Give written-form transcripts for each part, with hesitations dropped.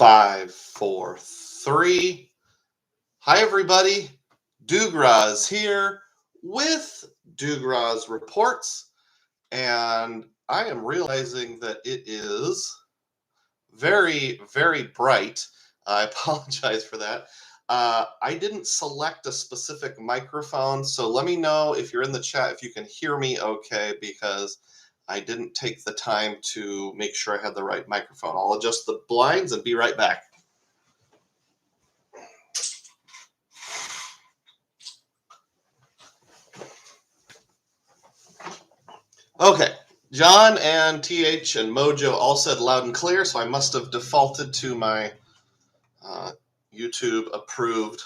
5, 4, 3. Hi, everybody. Dugroz here with Dugroz Reports. And I am realizing that it is very, very bright. I apologize for that. I didn't select a specific microphone, so let me know if you're in the chat if you can hear me okay, because I didn't take the time to make sure I had the right microphone. I'll adjust the blinds and be right back. Okay, John and TH and Mojo all said loud and clear, so I must have defaulted to my YouTube approved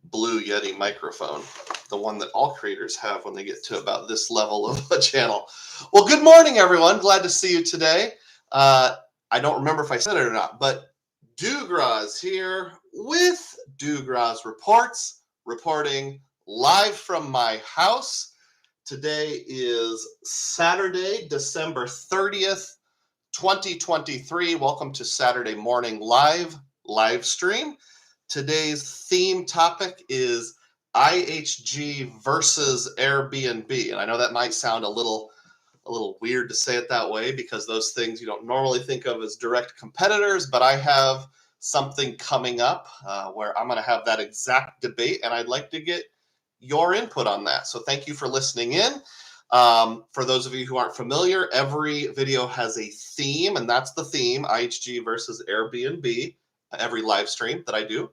Blue Yeti microphone, the one that all creators have when they get to about this level of a channel. Well, good morning, everyone. Glad to see you today. I don't remember if I said it or not, but Dugroz here with Dugroz Reports, reporting live from my house. Today is Saturday, December 30th, 2023. Welcome to Saturday Morning live stream. Today's theme topic is IHG versus Airbnb. And I know that might sound a little weird to say it that way, because those things you don't normally think of as direct competitors, but I have something coming up where I'm going to have that exact debate, and I'd like to get your input on that. So thank you for listening in. For those of you who aren't familiar, every video has a theme, and that's the theme, IHG versus Airbnb, every live stream that I do.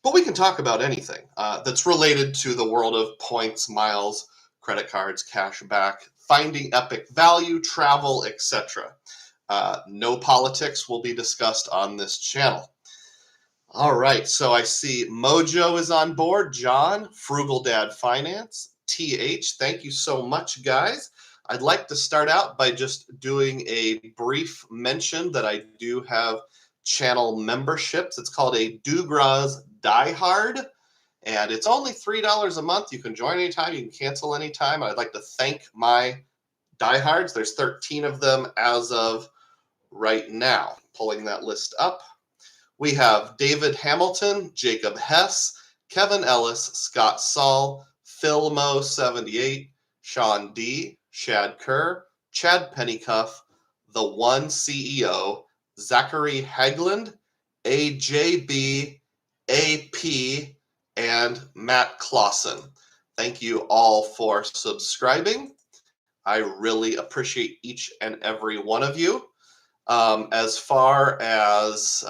But we can talk about anything that's related to the world of points, miles, credit cards, cash back, finding epic value, travel, etc. No politics will be discussed on this channel. All right, so I see Mojo is on board, John, Frugal Dad Finance, TH, thank you so much, guys. I'd like to start out by just doing a brief mention that I do have channel memberships. It's called a Dugroz Diehard, and it's only $3 a month. You can join anytime, you can cancel anytime. I'd like to thank my diehards. There's 13 of them as of right now. Pulling that list up. We have David Hamilton, Jacob Hess, Kevin Ellis, Scott Saul, Phil Mo 78, Sean D, Shad Kerr, Chad Pennycuff, The One CEO, Zachary Hagland, AJB, AP, and Matt Clausen. Thank you all for subscribing. I really appreciate each and every one of you. As far as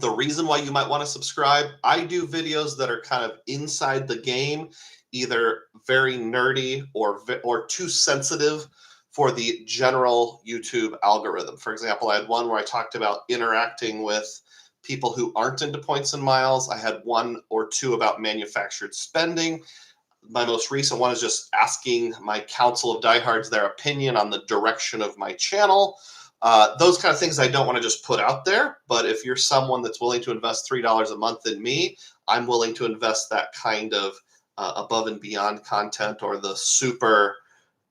the reason why you might want to subscribe, I do videos that are kind of inside the game, either very nerdy or too sensitive for the general YouTube algorithm. For example, I had one where I talked about interacting with people who aren't into points and miles. I had one or two about manufactured spending. My most recent one is just asking my council of diehards their opinion on the direction of my channel. Those kind of things I don't want to just put out there, but if you're someone that's willing to invest $3 a month in me, I'm willing to invest that kind of above and beyond content, or the super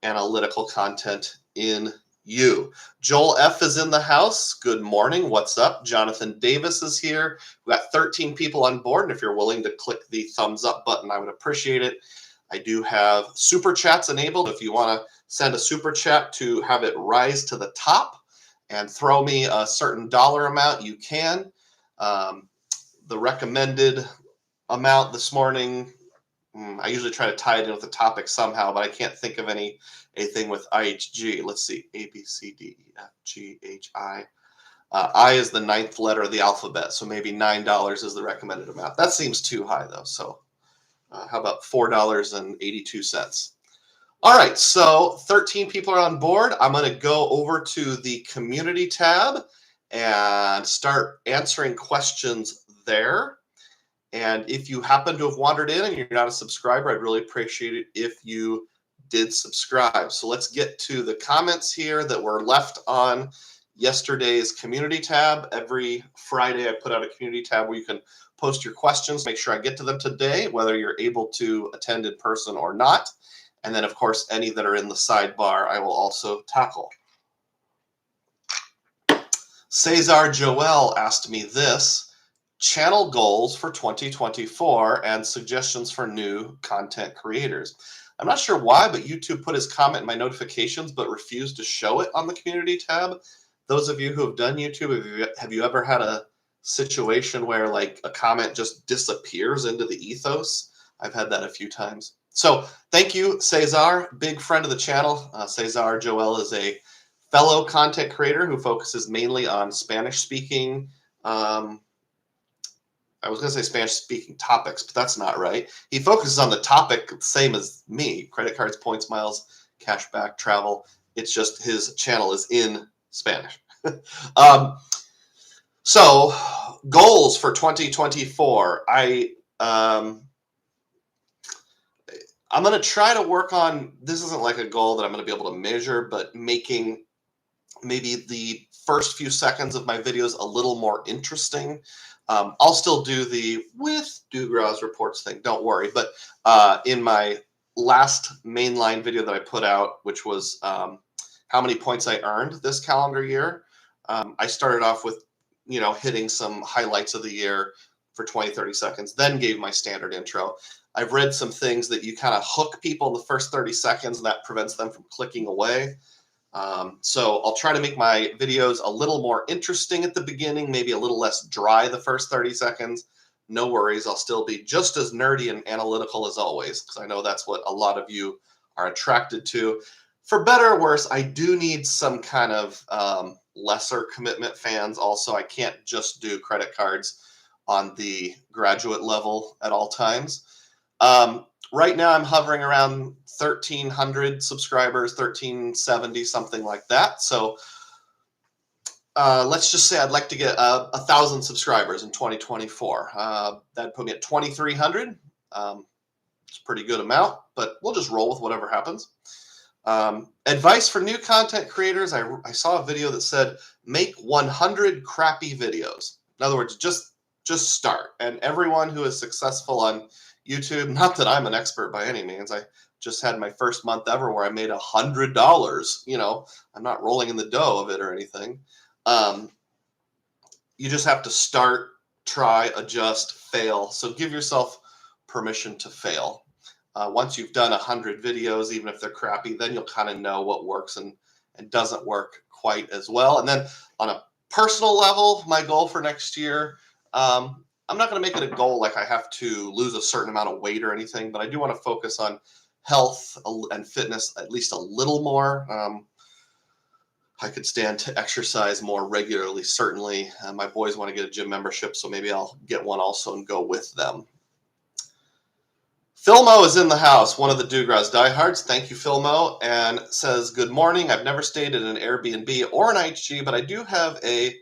analytical content in you. Joel F is in the house. Good morning. What's up? Jonathan Davis is here. We've got 13 people on board, and if you're willing to click the thumbs up button, I would appreciate it. I do have super chats enabled. If you want to send a super chat to have it rise to the top and throw me a certain dollar amount, you can. The recommended amount this morning, I usually try to tie it in with the topic somehow, but I can't think of anything with IHG. Let's see, A, B, C, D, E, F, G, H, I. I is the 9th letter of the alphabet, so maybe $9 is the recommended amount. That seems too high, though, so how about $4.82? All right, so 13 people are on board. I'm going to go over to the community tab and start answering questions there. And if you happen to have wandered in and you're not a subscriber, I'd really appreciate it if you did subscribe. So let's get to the comments here that were left on yesterday's community tab. Every Friday, I put out a community tab where you can post your questions. Make sure I get to them today, whether you're able to attend in person or not. And then, of course, any that are in the sidebar, I will also tackle. Cesar Joel asked me this: channel goals for 2024 and suggestions for new content creators. I'm not sure why, but YouTube put his comment in my notifications but refused to show it on the community tab. Those of you who have done YouTube, have you ever had a situation where like a comment just disappears into the ethos? I've had that a few times. So thank you, Cesar, big friend of the channel. Cesar Joel is a fellow content creator who focuses mainly on Spanish-speaking, I was going to say Spanish-speaking topics, but that's not right. He focuses on the topic same as me: credit cards, points, miles, cashback, travel. It's just his channel is in Spanish. So goals for 2024. I'm going to try to work on, this isn't like a goal that I'm going to be able to measure, but making maybe the first few seconds of my videos a little more interesting. I'll still do the with Dugroz reports thing, don't worry. But in my last mainline video that I put out, which was how many points I earned this calendar year, I started off with, hitting some highlights of the year for 20, 30 seconds, then gave my standard intro. I've read some things that you kind of hook people in the first 30 seconds, and that prevents them from clicking away. So I'll try to make my videos a little more interesting at the beginning, maybe a little less dry the first 30 seconds. No worries, I'll still be just as nerdy and analytical as always, because I know that's what a lot of you are attracted to. For better or worse, I do need some kind of lesser commitment fans also. I can't just do credit cards on the graduate level at all times. Right now I'm hovering around 1,300 subscribers, 1,370, something like that. So let's just say I'd like to get 1,000 subscribers in 2024. That'd put me at 2,300. It's a pretty good amount, but we'll just roll with whatever happens. Advice for new content creators. I saw a video that said, make 100 crappy videos. In other words, just start. And everyone who is successful on YouTube, not that I'm an expert by any means, I just had my first month ever where I made $100. I'm not rolling in the dough of it or anything. You just have to start, try, adjust, fail. So give yourself permission to fail. Once you've done 100 videos, even if they're crappy, then you'll kind of know what works and doesn't work quite as well. And then on a personal level, my goal for next year, I'm not going to make it a goal like I have to lose a certain amount of weight or anything, but I do want to focus on health and fitness at least a little more. I could stand to exercise more regularly, certainly. My boys want to get a gym membership, so maybe I'll get one also and go with them. Philmo is in the house, one of the Dugroz diehards. Thank you, Philmo, and says, good morning. I've never stayed at an Airbnb or an IHG, but I do have a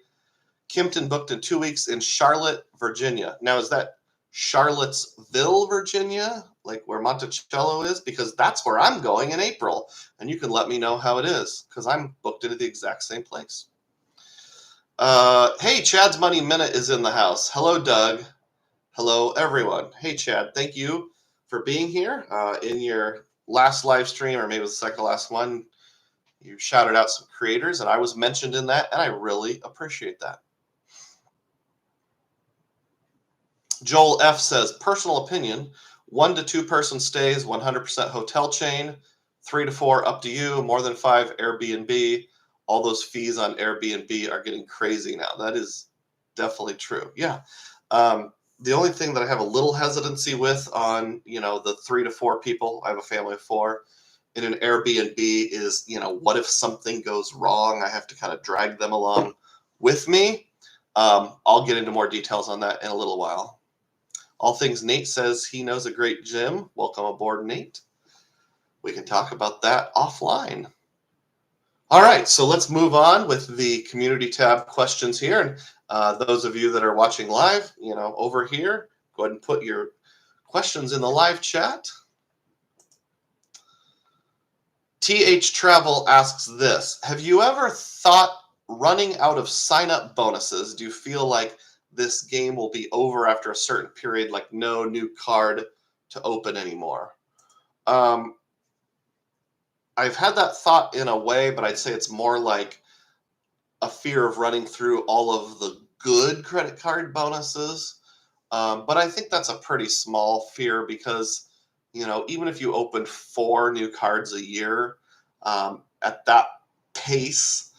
Kimpton booked in 2 weeks in Charlotte, Virginia. Now, is that Charlottesville, Virginia, like where Monticello is? Because that's where I'm going in April, and you can let me know how it is, because I'm booked into the exact same place. Hey, Chad's Money Minute is in the house. Hello, Doug. Hello, everyone. Hey, Chad, thank you for being here. In your last live stream, or maybe it was the second last one, you shouted out some creators, and I was mentioned in that, and I really appreciate that. Joel F says, personal opinion, 1 to 2 person stays, 100% hotel chain, 3 to 4 up to you, more than 5 Airbnb. All those fees on Airbnb are getting crazy now. That is definitely true. Yeah. The only thing that I have a little hesitancy with on, the 3 to 4 people, I have a family of 4, in an Airbnb is, what if something goes wrong? I have to kind of drag them along with me. I'll get into more details on that in a little while. All Things Nate says he knows a great gym. Welcome aboard, Nate. We can talk about that offline. All right, so let's move on with the community tab questions here. And those of you that are watching live, over here, go ahead and put your questions in the live chat. TH Travel asks this: have you ever thought running out of sign-up bonuses? Do you feel like this game will be over after a certain period, like no new card to open anymore? I've had that thought in a way, but I'd say it's more like a fear of running through all of the good credit card bonuses. But I think that's a pretty small fear because, even if you open 4 new cards a year at that pace,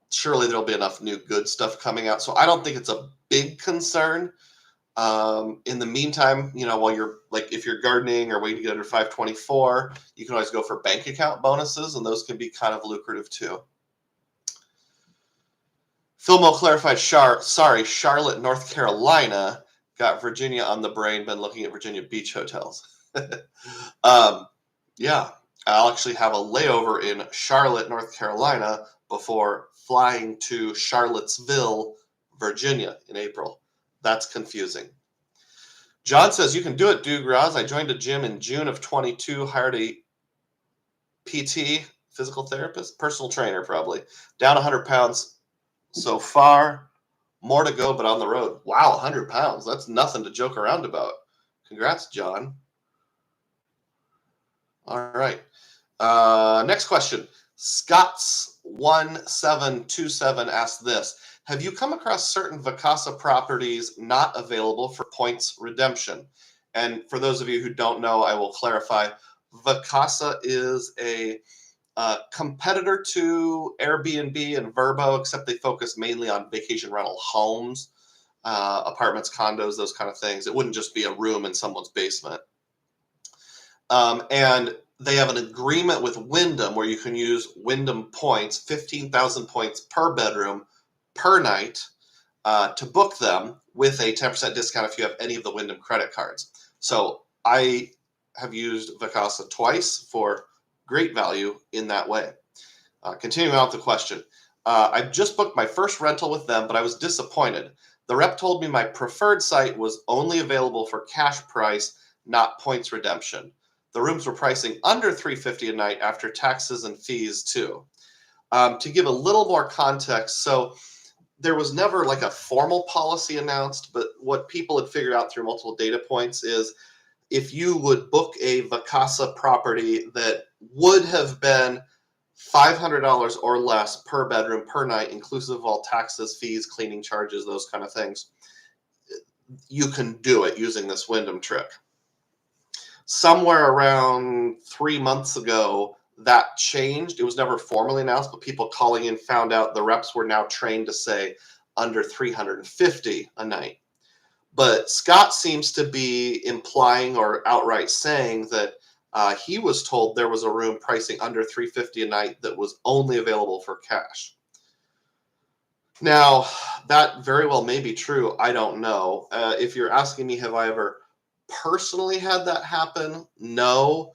surely there'll be enough new good stuff coming out. So I don't think it's a big concern. In the meantime, while you're if you're gardening or waiting to get under 524, you can always go for bank account bonuses, and those can be kind of lucrative too. Philmo clarified, Charlotte, North Carolina. Got Virginia on the brain, been looking at Virginia Beach hotels. Yeah, I'll actually have a layover in Charlotte, North Carolina before flying to Charlottesville, Virginia in April. That's confusing. John says, you can do it, Dugroz. I joined a gym in June of 22, hired a PT, physical therapist, personal trainer probably. Down 100 pounds so far. More to go, but on the road. Wow, 100 pounds. That's nothing to joke around about. Congrats, John. All right. Next question. Scott's1727 asked this. Have you come across certain Vacasa properties not available for points redemption? And for those of you who don't know, I will clarify. Vacasa is a competitor to Airbnb and Vrbo, except they focus mainly on vacation rental homes, apartments, condos, those kind of things. It wouldn't just be a room in someone's basement. And they have an agreement with Wyndham where you can use Wyndham points, 15,000 points per bedroom per night to book them with a 10% discount if you have any of the Wyndham credit cards. So I have used Vacasa twice for great value in that way. Continuing on with the question. I just booked my first rental with them, but I was disappointed. The rep told me my preferred site was only available for cash price, not points redemption. The rooms were pricing under $350 a night after taxes and fees too. To give a little more context, so there was never like a formal policy announced, but what people had figured out through multiple data points is if you would book a Vacasa property that would have been $500 or less per bedroom per night, inclusive of all taxes, fees, cleaning charges, those kind of things, you can do it using this Wyndham trick. Somewhere around 3 months ago, that changed. It was never formally announced, but people calling in found out the reps were now trained to say under $350 a night. But Scott seems to be implying or outright saying that he was told there was a room pricing under $350 a night that was only available for cash. Now, that very well may be true. I don't know. If you're asking me, have I ever personally had that happen? No.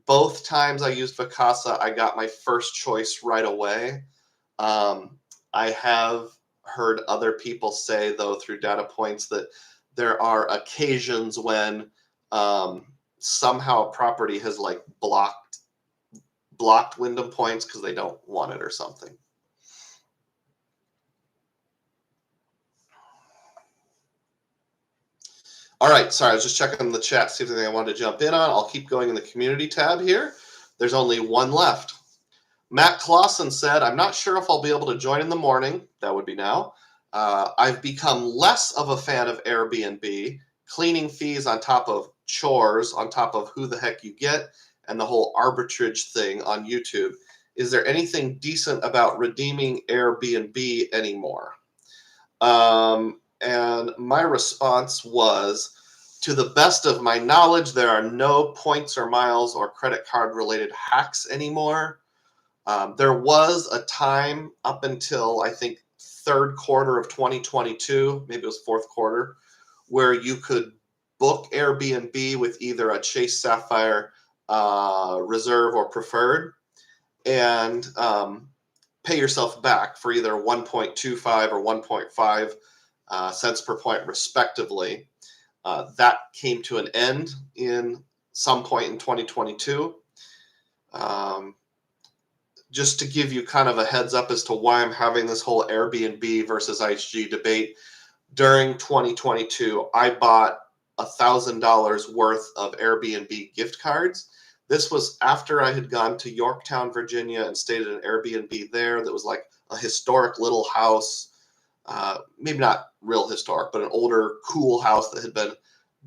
Both times I used Vacasa, I got my first choice right away. I have heard other people say, though, through data points that there are occasions when somehow a property has like blocked Wyndham points because they don't want it or something. All right, sorry, I was just checking the chat, see if there's anything I wanted to jump in on. I'll keep going in the community tab here. There's only one left. Matt Clausen said, I'm not sure if I'll be able to join in the morning. That would be now. I've become less of a fan of Airbnb. Cleaning fees on top of chores, on top of who the heck you get, and the whole arbitrage thing on YouTube. Is there anything decent about redeeming Airbnb anymore? And my response was, to the best of my knowledge, there are no points or miles or credit card related hacks anymore. There was a time up until I think third quarter of 2022, maybe it was fourth quarter, where you could book Airbnb with either a Chase Sapphire Reserve or Preferred and pay yourself back for either 1.25 or 1.5 cents per point respectively. That came to an end in some point in 2022. Just to give you kind of a heads up as to why I'm having this whole Airbnb versus IHG debate, during 2022, I bought $1,000 worth of Airbnb gift cards. This was after I had gone to Yorktown, Virginia, and stayed at an Airbnb there that was like a historic little house, maybe not real historic, but an older, cool house that had been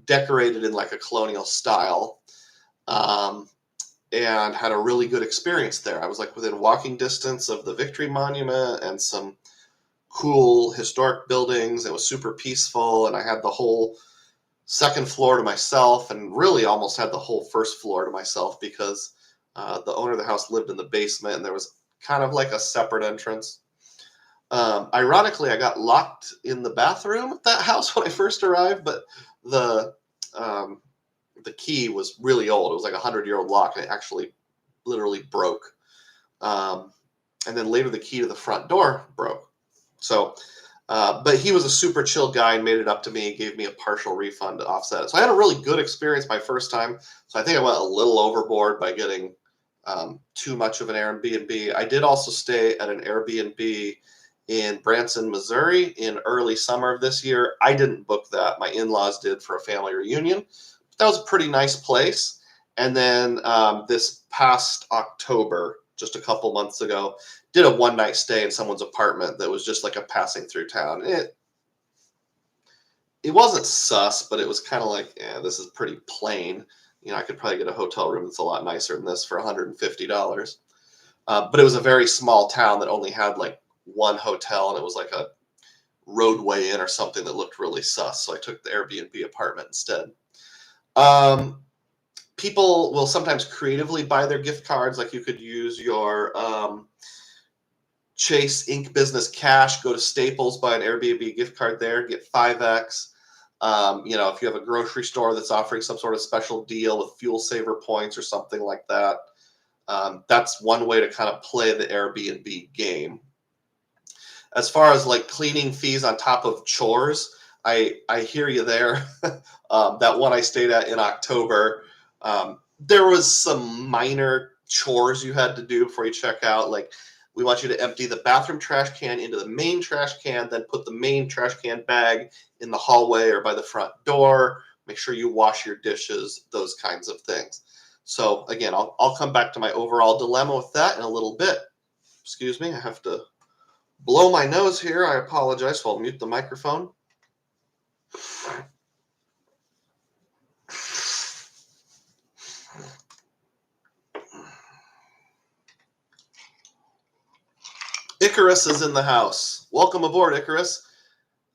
decorated in like a colonial style, and had a really good experience there. I was like within walking distance of the Victory Monument and some cool historic buildings. It was super peaceful, and I had the whole second floor to myself, and really almost had the whole first floor to myself because the owner of the house lived in the basement, and there was kind of like a separate entrance. Ironically, I got locked in the bathroom at that house when I first arrived, but the key was really old. It was like a 100-year-old lock, and it actually literally broke. And then later the key to the front door broke. So, but he was a super chill guy and made it up to me, gave me a partial refund to offset it. So I had a really good experience my first time. So I think I went a little overboard by getting too much of an Airbnb. I did also stay at an Airbnb in Branson, Missouri in early summer of this year. I didn't book that. My in-laws did for a family reunion. That was a pretty nice place. And then this past October, just a couple months ago, did a one-night stay in someone's apartment that was just like a passing through town. It wasn't sus, but it was kind of like, this is pretty plain. I could probably get a hotel room that's a lot nicer than this for $150. But it was a very small town that only had like one hotel, and it was like a roadway in or something that looked really sus. So I took the Airbnb apartment instead. People will sometimes creatively buy their gift cards. Like you could use your Chase Ink Business Cash, go to Staples, buy an Airbnb gift card there, get 5X. If you have a grocery store that's offering some sort of special deal with fuel saver points or something like that, that's one way to kind of play the Airbnb game. As far as like cleaning fees on top of chores, I hear you there. That one I stayed at in October, there was some minor chores you had to do before you check out. Like, we want you to empty the bathroom trash can into the main trash can, then put the main trash can bag in the hallway or by the front door. Make sure you wash your dishes, those kinds of things. So again, I'll come back to my overall dilemma with that in a little bit. Excuse me, I have to blow my nose here. I apologize. So I'll mute the microphone. Icarus is in the house. Welcome aboard, Icarus.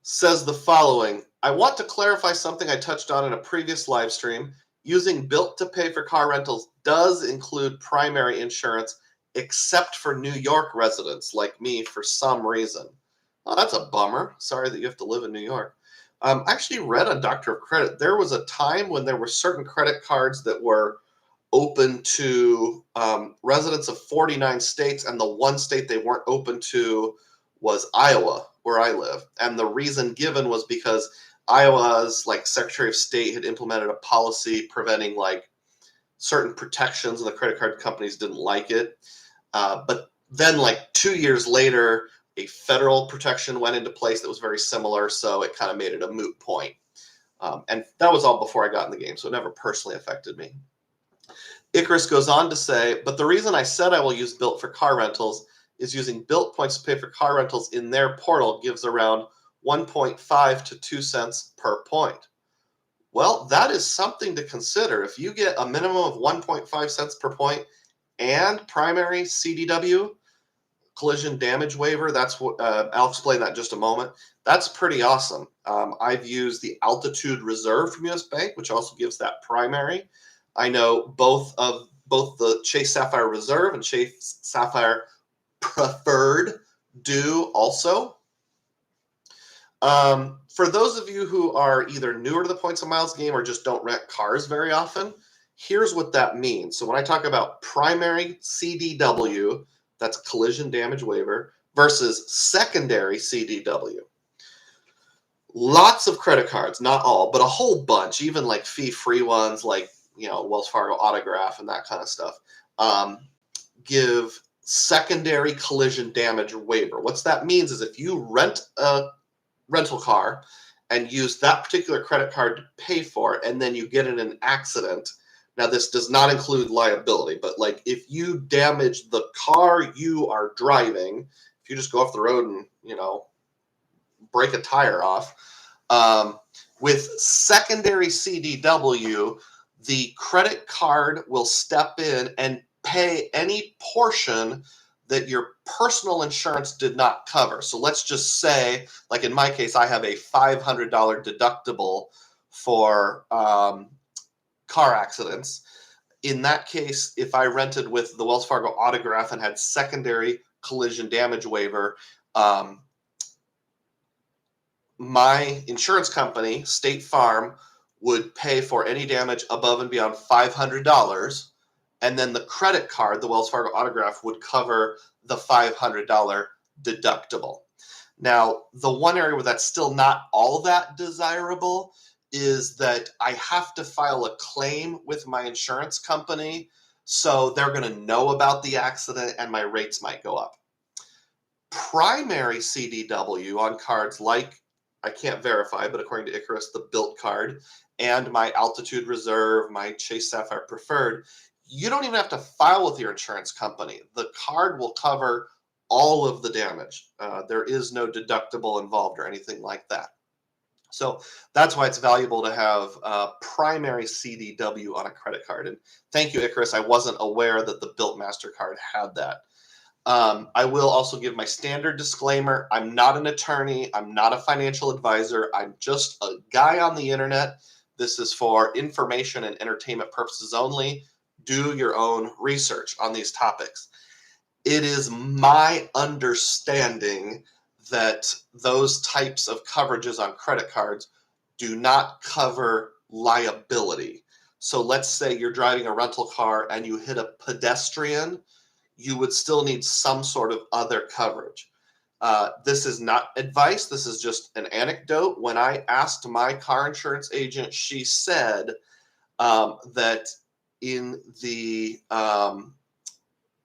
Says the following: I want to clarify something I touched on in a previous live stream. Using Built to pay for car rentals does include primary insurance, except for New York residents like me for some reason. Oh, that's a bummer. Sorry that you have to live in New York. I actually read on Doctor of Credit, there was a time when there were certain credit cards that were open to residents of 49 states, and the one state they weren't open to was Iowa, where I live. And the reason given was because Iowa's like Secretary of State had implemented a policy preventing like certain protections, and the credit card companies didn't like it. But then like 2 years later, a federal protection went into place that was very similar, so it kind of made it a moot point. And that was all before I got in the game, so it never personally affected me. Icarus goes on to say, but the reason I said I will use Built for car rentals is using Built points to pay for car rentals in their portal gives around 1.5 to 2 cents per point. Well, that is something to consider. If you get a minimum of 1.5 cents per point and primary CDW, collision damage waiver, that's what I'll explain that in just a moment. That's pretty awesome. I've used the Altitude Reserve from US Bank, which also gives that primary. I know both the Chase Sapphire Reserve and Chase Sapphire Preferred do also. For those of you who are either newer to the points and miles game or just don't rent cars very often, here's what that means. So when I talk about primary CDW, that's collision damage waiver, versus secondary CDW. Lots of credit cards, not all, but a whole bunch, even like fee-free ones like Wells Fargo Autograph and that kind of stuff, give secondary collision damage waiver. What that means is if you rent a rental car and use that particular credit card to pay for it, and then you get in an accident. Now, this does not include liability, but like if you damage the car you are driving, if you just go off the road and, break a tire off. With secondary CDW, the credit card will step in and pay any portion that your personal insurance did not cover. So let's just say, like in my case, I have a $500 deductible for car accidents. In that case, if I rented with the Wells Fargo Autograph and had secondary collision damage waiver, my insurance company, State Farm, would pay for any damage above and beyond $500, and then the credit card, the Wells Fargo Autograph, would cover the $500 deductible. Now, the one area where that's still not all that desirable is that I have to file a claim with my insurance company, so they're going to know about the accident and my rates might go up. Primary CDW on cards like, I can't verify, but according to Icarus, the Built card, and my Altitude Reserve, my Chase Sapphire Preferred, you don't even have to file with your insurance company. The card will cover all of the damage. There is no deductible involved or anything like that. So that's why it's valuable to have primary CDW on a credit card. And thank you, Icarus. I wasn't aware that the Built MasterCard had that. I will also give my standard disclaimer. I'm not an attorney. I'm not a financial advisor. I'm just a guy on the internet. This is for information and entertainment purposes only. Do your own research on these topics. It is my understanding that those types of coverages on credit cards do not cover liability. So let's say you're driving a rental car and you hit a pedestrian, you would still need some sort of other coverage. This is not advice. This is just an anecdote. When I asked my car insurance agent, she said that in the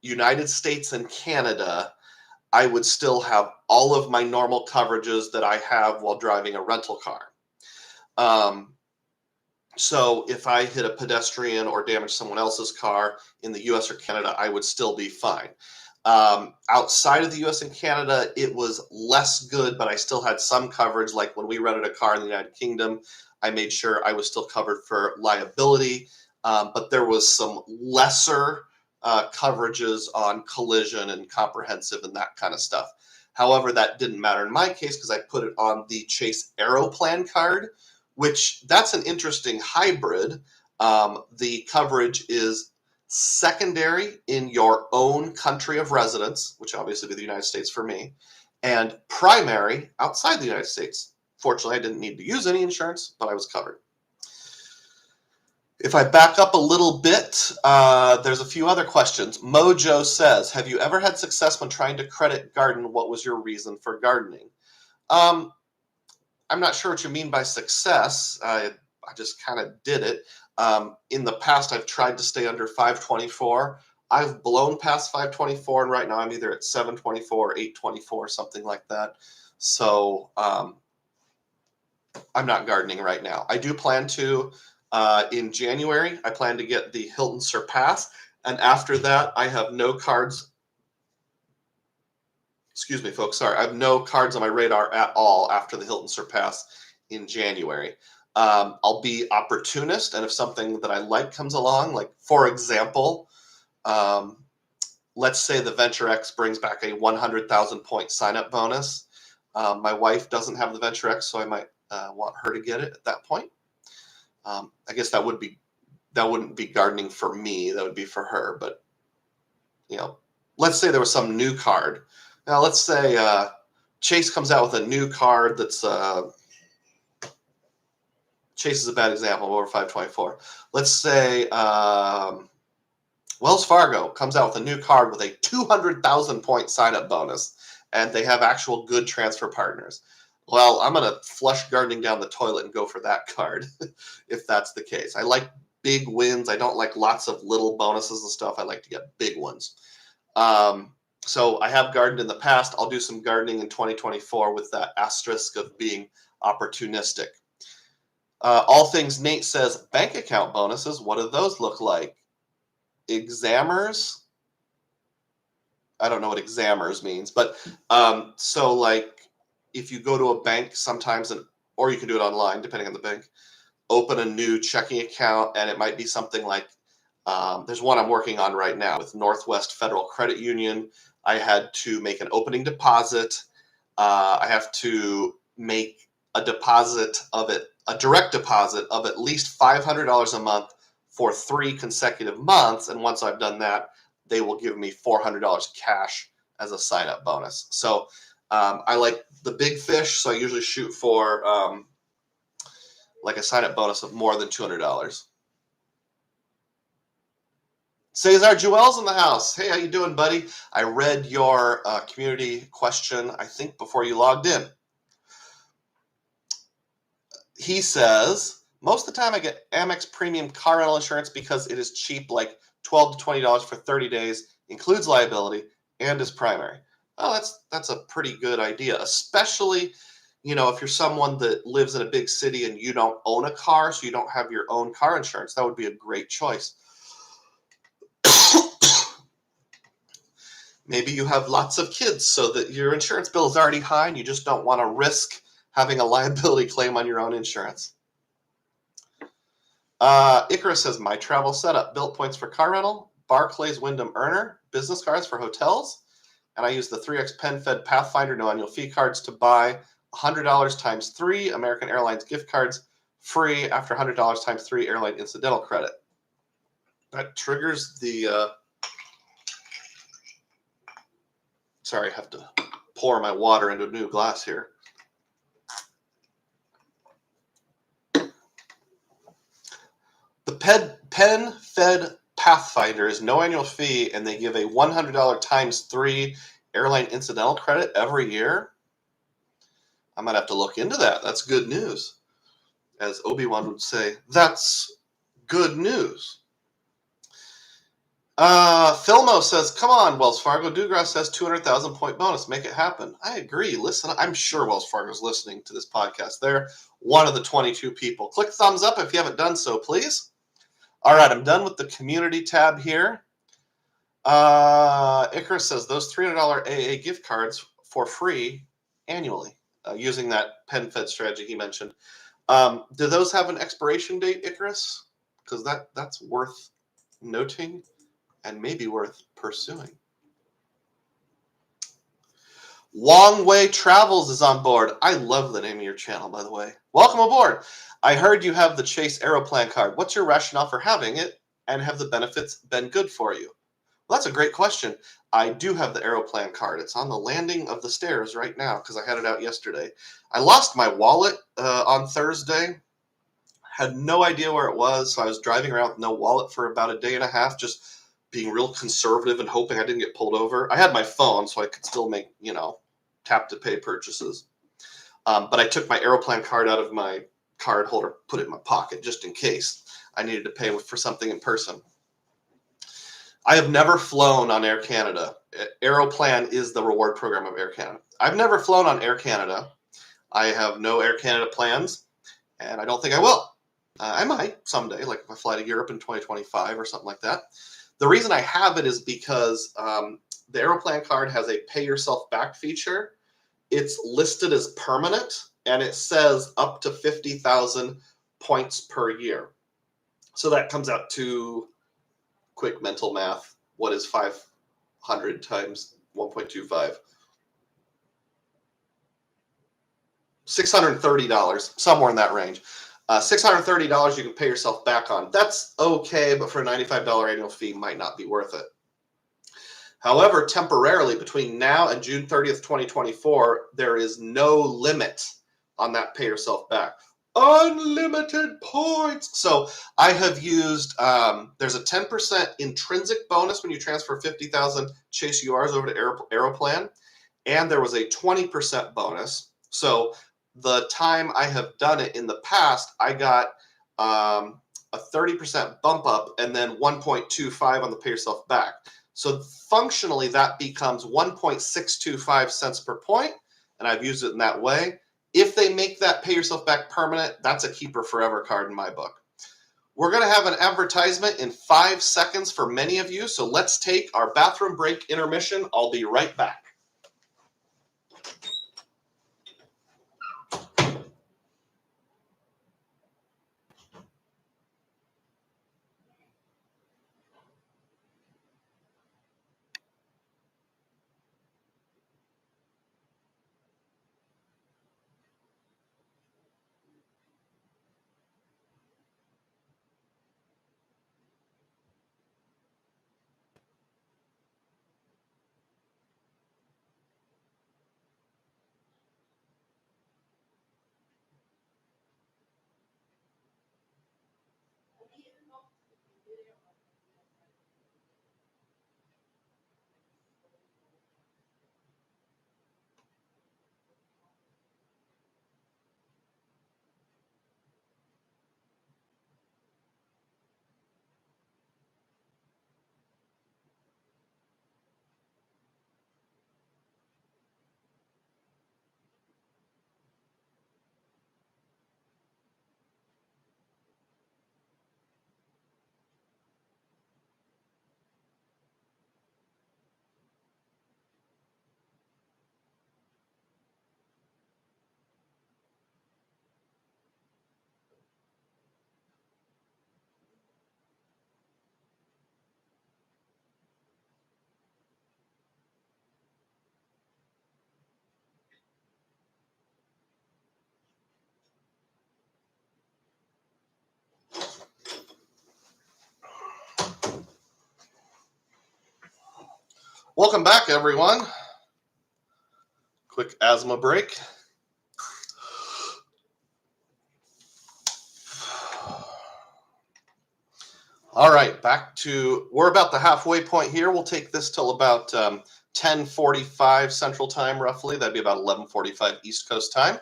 United States and Canada, I would still have all of my normal coverages that I have while driving a rental car. So if I hit a pedestrian or damage someone else's car in the US or Canada, I would still be fine. Outside of the US and Canada, it was less good, but I still had some coverage. Like when we rented a car in the United Kingdom, I made sure I was still covered for liability, but there was some lesser coverages on collision and comprehensive and that kind of stuff. However, that didn't matter in my case because I put it on the Chase Aeroplan card, which that's an interesting hybrid. The coverage is secondary in your own country of residence, which obviously would be the United States for me, and primary outside the United States. Fortunately, I didn't need to use any insurance, but I was covered. If I back up a little bit, there's a few other questions. Mojo says, have you ever had success when trying to credit garden? What was your reason for gardening? I'm not sure what you mean by success. I just kind of did it. In the past, I've tried to stay under 524. I've blown past 524, and right now I'm either at 724 or 824, something like that. So I'm not gardening right now. I do plan to. In January, I plan to get the Hilton Surpass, and after that, I have no cards. Excuse me, folks. Sorry, I have no cards on my radar at all after the Hilton Surpass in January. I'll be opportunist, and if something that I like comes along, like for example, let's say the Venture X brings back a 100,000 point sign-up bonus. My wife doesn't have the Venture X, so I might want her to get it at that point. I guess that wouldn't be gardening for me. That would be for her. But let's say there was some new card. Now let's say Chase comes out with a new card that's Chase is a bad example over 524. Let's say Wells Fargo comes out with a new card with a 200,000 point sign-up bonus, and they have actual good transfer partners. Well, I'm going to flush gardening down the toilet and go for that card if that's the case. I like big wins. I don't like lots of little bonuses and stuff. I like to get big ones. So I have gardened in the past. I'll do some gardening in 2024 with that asterisk of being opportunistic. All Things Nate says, bank account bonuses, what do those look like? Examers? I don't know what examiners means, but so like if you go to a bank sometimes, or you can do it online depending on the bank, open a new checking account, and it might be something like there's one I'm working on right now with Northwest Federal Credit Union. I had to make an opening deposit. I have to make a direct deposit of at least $500 a month for 3 consecutive months. And once I've done that, they will give me $400 cash as a sign-up bonus. So I like the big fish, so I usually shoot for like a sign-up bonus of more than $200. Cesar Jewel's in the house. Hey, how you doing, buddy? I read your community question, I think, before you logged in. He says, most of the time I get Amex premium car rental insurance because it is cheap, like $12 to $20 for 30 days, includes liability, and is primary. Oh, that's a pretty good idea, especially, if you're someone that lives in a big city and you don't own a car, so you don't have your own car insurance. That would be a great choice. Maybe you have lots of kids so that your insurance bill is already high and you just don't want to risk having a liability claim on your own insurance. Icarus says, my travel setup, built points for car rental, Barclays Wyndham Earner, business cards for hotels, and I use the 3X PenFed Pathfinder no annual fee cards to buy $100 times 3 American Airlines gift cards free after $100 times 3 airline incidental credit. That triggers the... Sorry, I have to pour my water into a new glass here. The PenFed Pathfinder is no annual fee, and they give a $100 times 3 airline incidental credit every year. I might have to look into that. That's good news. As Obi-Wan would say, that's good news. Filmo says, come on, Wells Fargo. Dugroz says 200,000 point bonus. Make it happen. I agree. Listen, I'm sure Wells Fargo's listening to this podcast. They're one of the 22 people. Click thumbs up if you haven't done so, please. All right, I'm done with the community tab here. Icarus says those $300 AA gift cards for free annually using that PenFed strategy he mentioned. Do those have an expiration date, Icarus? Because that's worth noting and maybe worth pursuing. Long Way Travels is on board. I love the name of your channel, by the way. Welcome aboard. I heard you have the Chase Aeroplan card. What's your rationale for having it, and have the benefits been good for you? Well, that's a great question. I do have the Aeroplan card. It's on the landing of the stairs right now because I had it out yesterday. I lost my wallet on Thursday. Had no idea where it was, so I was driving around with no wallet for about a day and a half, just being real conservative and hoping I didn't get pulled over. I had my phone, so I could still make, tap-to-pay purchases. But I took my Aeroplan card out of my card holder, put it in my pocket just in case I needed to pay for something in person. I have never flown on Air Canada. Aeroplan is the reward program of Air Canada. I've never flown on Air Canada. I have no Air Canada plans, and I don't think I will. I might someday, like if I fly to Europe in 2025 or something like that. The reason I have it is because the Aeroplan card has a pay yourself back feature. It's listed as permanent, and it says up to 50,000 points per year. So that comes out to, quick mental math, what is 500 times 1.25? $630, somewhere in that range. $630 you can pay yourself back on. That's okay, but for a $95 annual fee might not be worth it. However, temporarily between now and June 30th, 2024, there is no limit on that pay yourself back. Unlimited points. So I have used, there's a 10% intrinsic bonus when you transfer 50,000 Chase URs over to Aeroplan, and there was a 20% bonus. So the time I have done it in the past, I got a 30% bump up and then 1.25 on the pay yourself back. So functionally, that becomes 1.625 cents per point, and I've used it in that way. If they make that pay yourself back permanent, that's a keeper forever card in my book. We're going to have an advertisement in 5 seconds for many of you, so let's take our bathroom break intermission. I'll be right back. Welcome back, everyone. Quick asthma break. All right, we're about the halfway point here. We'll take this till about 10:45 Central Time, roughly. That'd be about 11:45 East Coast time.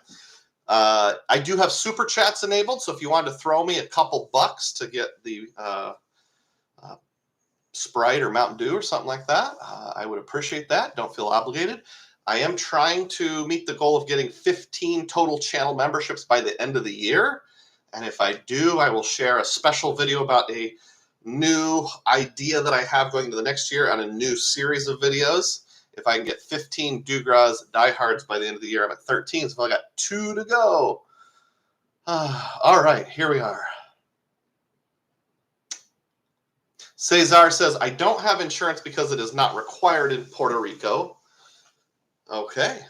I do have super chats enabled, so if you wanted to throw me a couple bucks to get the Sprite or Mountain Dew or something like that, I would appreciate that. Don't feel obligated. I am trying to meet the goal of getting 15 total channel memberships by the end of the year. And if I do, I will share a special video about a new idea that I have going into the next year on a new series of videos. If I can get 15 Dugroz diehards by the end of the year, I'm at 13, so I got 2 to go. All right, here we are. Cesar says, I don't have insurance because it is not required in Puerto Rico. Okay.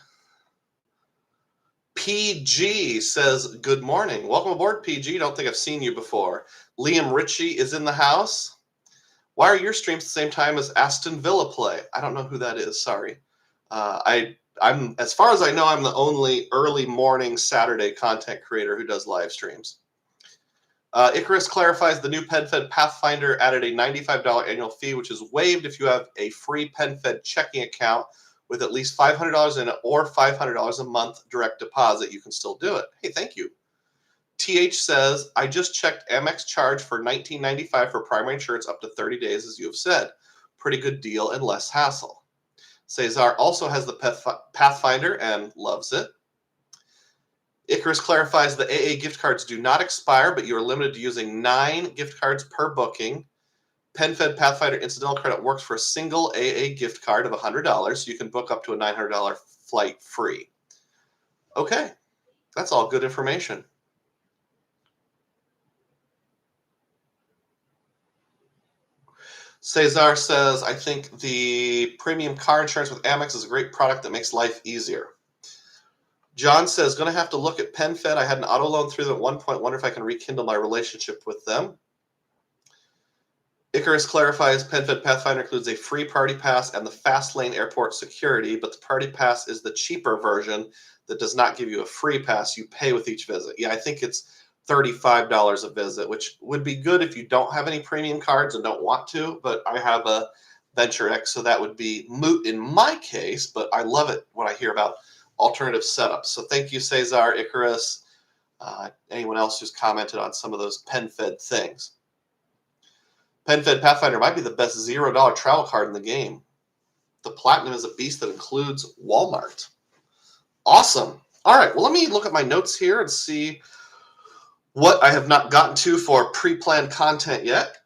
PG says, good morning. Welcome aboard, PG. Don't think I've seen you before. Liam Ritchie is in the house. Why are your streams the same time as Aston Villa play? I don't know who that is. Sorry. I'm as far as I know, I'm the only early morning Saturday content creator who does live streams. Icarus clarifies the new PenFed Pathfinder added a $95 annual fee, which is waived if you have a free PenFed checking account with at least $500 in it or $500 a month direct deposit. You can still do it. Hey, thank you. TH says, I just checked Amex charge for $19.95 for primary insurance up to 30 days, as you have said. Pretty good deal and less hassle. Cesar also has the Pathfinder and loves it. Icarus clarifies the AA gift cards do not expire, but you are limited to using 9 gift cards per booking. PenFed Pathfinder incidental credit works for a single AA gift card of $100, so you can book up to a $900 flight free. Okay, that's all good information. Cesar says, I think the premium car insurance with Amex is a great product that makes life easier. John says, going to have to look at PenFed. I had an auto loan through them at one point. Wonder if I can rekindle my relationship with them. Icarus clarifies PenFed Pathfinder includes a free party pass and the fast lane airport security, but the party pass is the cheaper version that does not give you a free pass. You pay with each visit. Yeah, I think it's $35 a visit, which would be good if you don't have any premium cards and don't want to, but I have a Venture X, so that would be moot in my case, but I love it when I hear about alternative setups. So thank you, Cesar, Icarus, anyone else who's commented on some of those PenFed things. PenFed Pathfinder might be the best $0 travel card in the game. The Platinum is a beast that includes Walmart. Awesome. All right, well, let me look at my notes here and see What I have not gotten to for pre-planned content yet.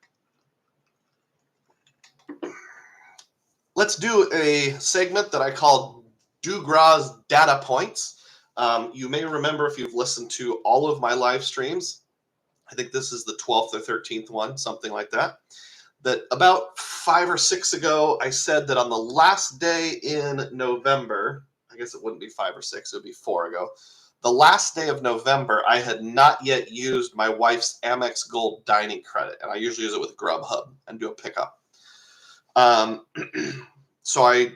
Let's do a segment that I call Dugroz Data Points. You may remember if you've listened to all of my live streams, I think this is the 12th or 13th one, something like that, that about 5 or 6 ago, I said that on the last day in November, I guess it wouldn't be 5 or 6, it would be 4 ago, the last day of November, I had not yet used my wife's Amex Gold dining credit, and I usually use it with Grubhub and do a pickup. So I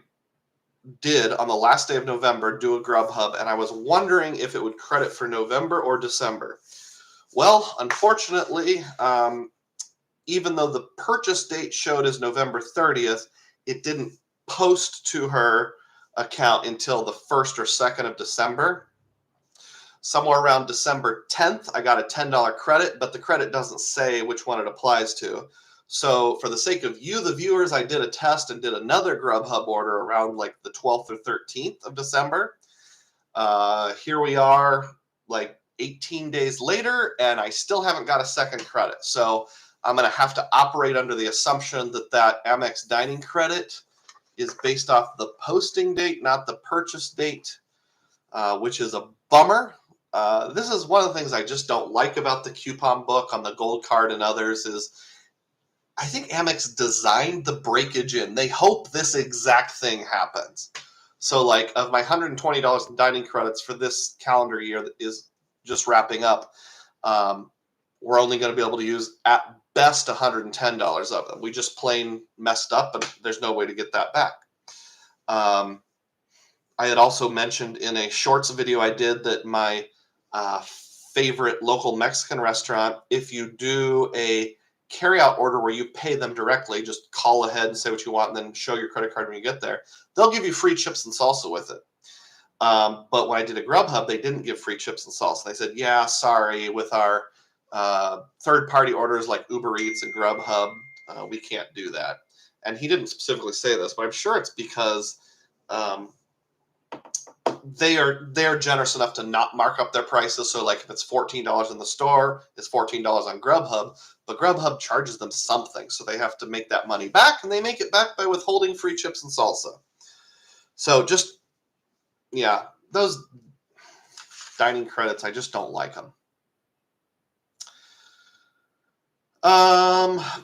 did on the last day of November do a Grubhub, and I was wondering if it would credit for November or December. Well, unfortunately, even though the purchase date showed as November 30th, it didn't post to her account until the 1st or 2nd of December. Somewhere around December 10th, I got a $10 credit, but the credit doesn't say which one it applies to. So for the sake of you, the viewers, I did a test and did another Grubhub order around like the 12th or 13th of December. Here we are like 18 days later, and I still haven't got a second credit. So I'm going to have to operate under the assumption that that Amex dining credit is based off the posting date, not the purchase date, which is a bummer. This is one of the things I just don't like about the coupon book on the Gold Card and others is I think Amex designed the breakage in. They hope this exact thing happens. So like of my $120 in dining credits for this calendar year that is just wrapping up, we're only going to be able to use at best $110 of them. We just plain messed up and there's no way to get that back. I had also mentioned in a shorts video I did that my favorite local Mexican restaurant, if you do a carryout order where you pay them directly, just call ahead and say what you want and then show your credit card when you get there, they'll give you free chips and salsa with it. But when I did a Grubhub, they didn't give free chips and salsa. They said, yeah, sorry, with our third-party orders like Uber Eats and Grubhub, we can't do that. And he didn't specifically say this, but I'm sure it's because they're generous enough to not mark up their prices. So like if it's $14 in the store, it's $14 on Grubhub, but Grubhub charges them something. So they have to make that money back, and they make it back by withholding free chips and salsa. So just, yeah, those dining credits, I just don't like them.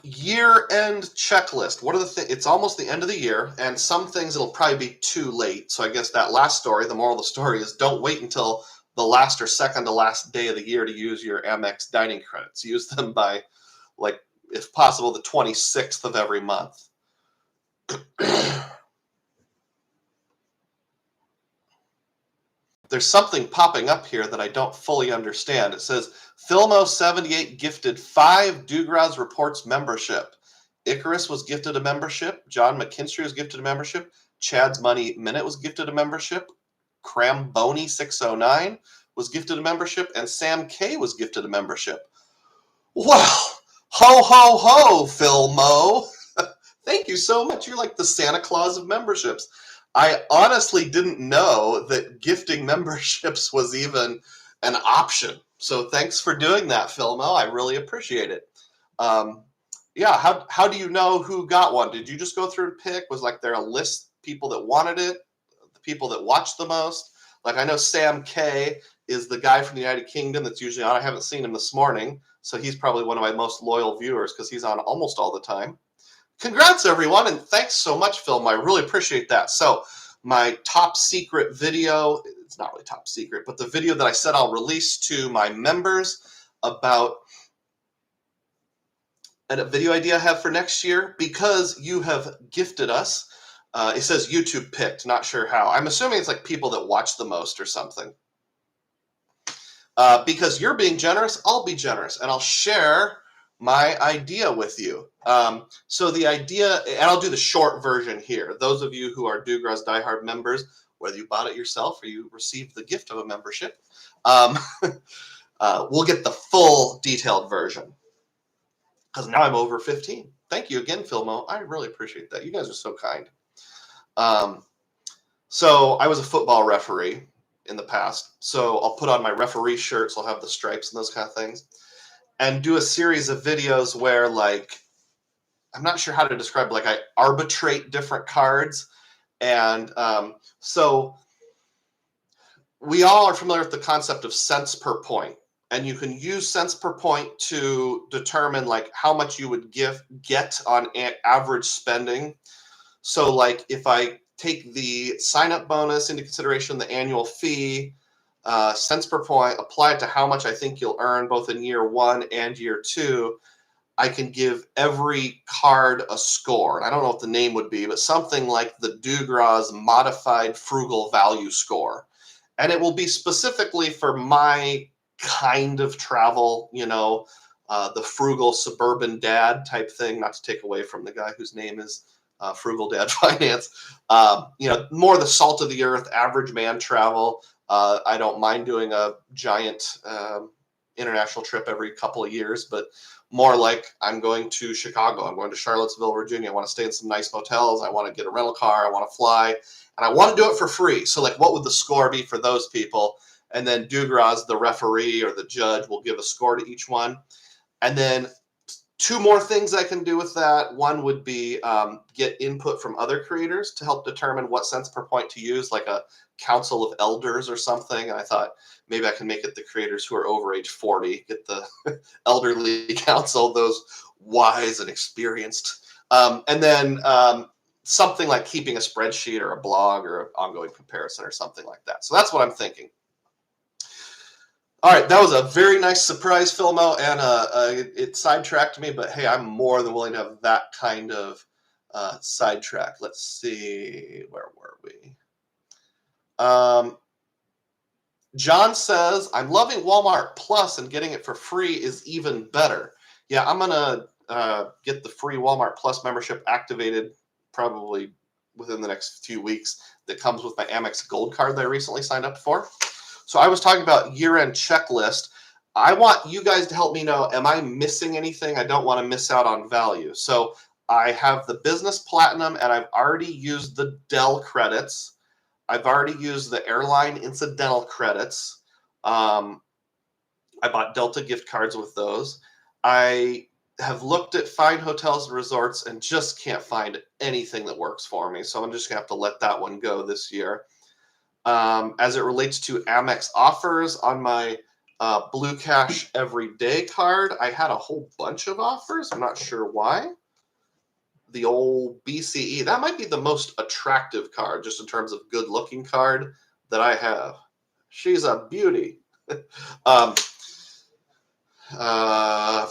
Year-end checklist. What are the things? It's almost the end of the year, and some things it'll probably be too late. So I guess that last story, the moral of the story is don't wait until the last or second to last day of the year to use your Amex dining credits. Use them by, like, if possible, the 26th of every month. There's something popping up here that I don't fully understand. It says, Filmo78 gifted 5 Dugroz Reports membership. Icarus was gifted a membership. John McKinstry was gifted a membership. Chad's Money Minute was gifted a membership. Cramboni609 was gifted a membership. And Sam K was gifted a membership. Well, ho, ho, ho, Filmo. Thank you so much. You're like the Santa Claus of memberships. I honestly didn't know that gifting memberships was even an option. So thanks for doing that, Filmo. I really appreciate it. Yeah, how do you know who got one? Did you just go through and pick? Was like there a list of people that wanted it, the people that watched the most? Like I know Sam K is the guy from the United Kingdom that's usually on. I haven't seen him this morning, so he's probably one of my most loyal viewers because he's on almost all the time. Congrats, everyone, and thanks so much, Film. I really appreciate that. So my top secret video, it's not really top secret, but the video that I said I'll release to my members about a video idea I have for next year, because you have gifted us. It says YouTube picked, not sure how. I'm assuming it's like people that watch the most or something. Because you're being generous, I'll be generous, and I'll share my idea with you. So the idea, and I'll do the short version here. Those of you who are Dugroz diehard members, whether you bought it yourself or you received the gift of a membership, we'll get the full detailed version. Because now I'm over 15. Thank you again, Filmo. I really appreciate that. You guys are so kind. So I was a football referee. in the past. So I'll put on my referee shirt, so I'll have the stripes and those kind of things, and do a series of videos where, like, I'm not sure how to describe, like, I arbitrate different cards. And so we all are familiar with the concept of cents per point. And you can use cents per point to determine, like, how much you would get on average spending. So, like, if I take the sign-up bonus into consideration, the annual fee, cents per point, apply it to how much I think you'll earn both in year 1 and year 2, I can give every card a score. And I don't know what the name would be, but something like the Dugroz Modified Frugal Value Score. And it will be specifically for my kind of travel, the frugal suburban dad type thing, not to take away from the guy whose name is Frugal Dad Finance. More the salt of the earth, average man travel. I don't mind doing a giant international trip every couple of years, but more like I'm going to Chicago, I'm going to Charlottesville, Virginia. I want to stay in some nice hotels. I want to get a rental car. I want to fly, and I want to do it for free. So, like, what would the score be for those people? And then Dugroz, the referee or the judge, will give a score to each one. And then 2 more things I can do with that. One would be get input from other creators to help determine what cents per point to use, like a council of elders or something. And I thought maybe I can make it the creators who are over age 40, get the elderly council, those wise and experienced. And then something like keeping a spreadsheet or a blog or an ongoing comparison or something like that. So that's what I'm thinking. All right, that was a very nice surprise, Filmo, and it sidetracked me, but hey, I'm more than willing to have that kind of sidetrack. Let's see, where were we? John says, I'm loving Walmart Plus, and getting it for free is even better. Yeah, I'm going to get the free Walmart Plus membership activated probably within the next few weeks. That comes with my Amex Gold card that I recently signed up for. So I was talking about year-end checklist. I want you guys to help me know, am I missing anything? I don't want to miss out on value. So I have the Business Platinum, and I've already used the Dell credits. I've already used the airline incidental credits. I bought Delta gift cards with those. I have looked at Fine Hotels and Resorts and just can't find anything that works for me. So I'm just going to have to let that one go this year. As it relates to Amex offers on my Blue Cash Everyday card, I had a whole bunch of offers. I'm not sure why. The old BCE, that might be the most attractive card, just in terms of good-looking card that I have. She's a beauty. Of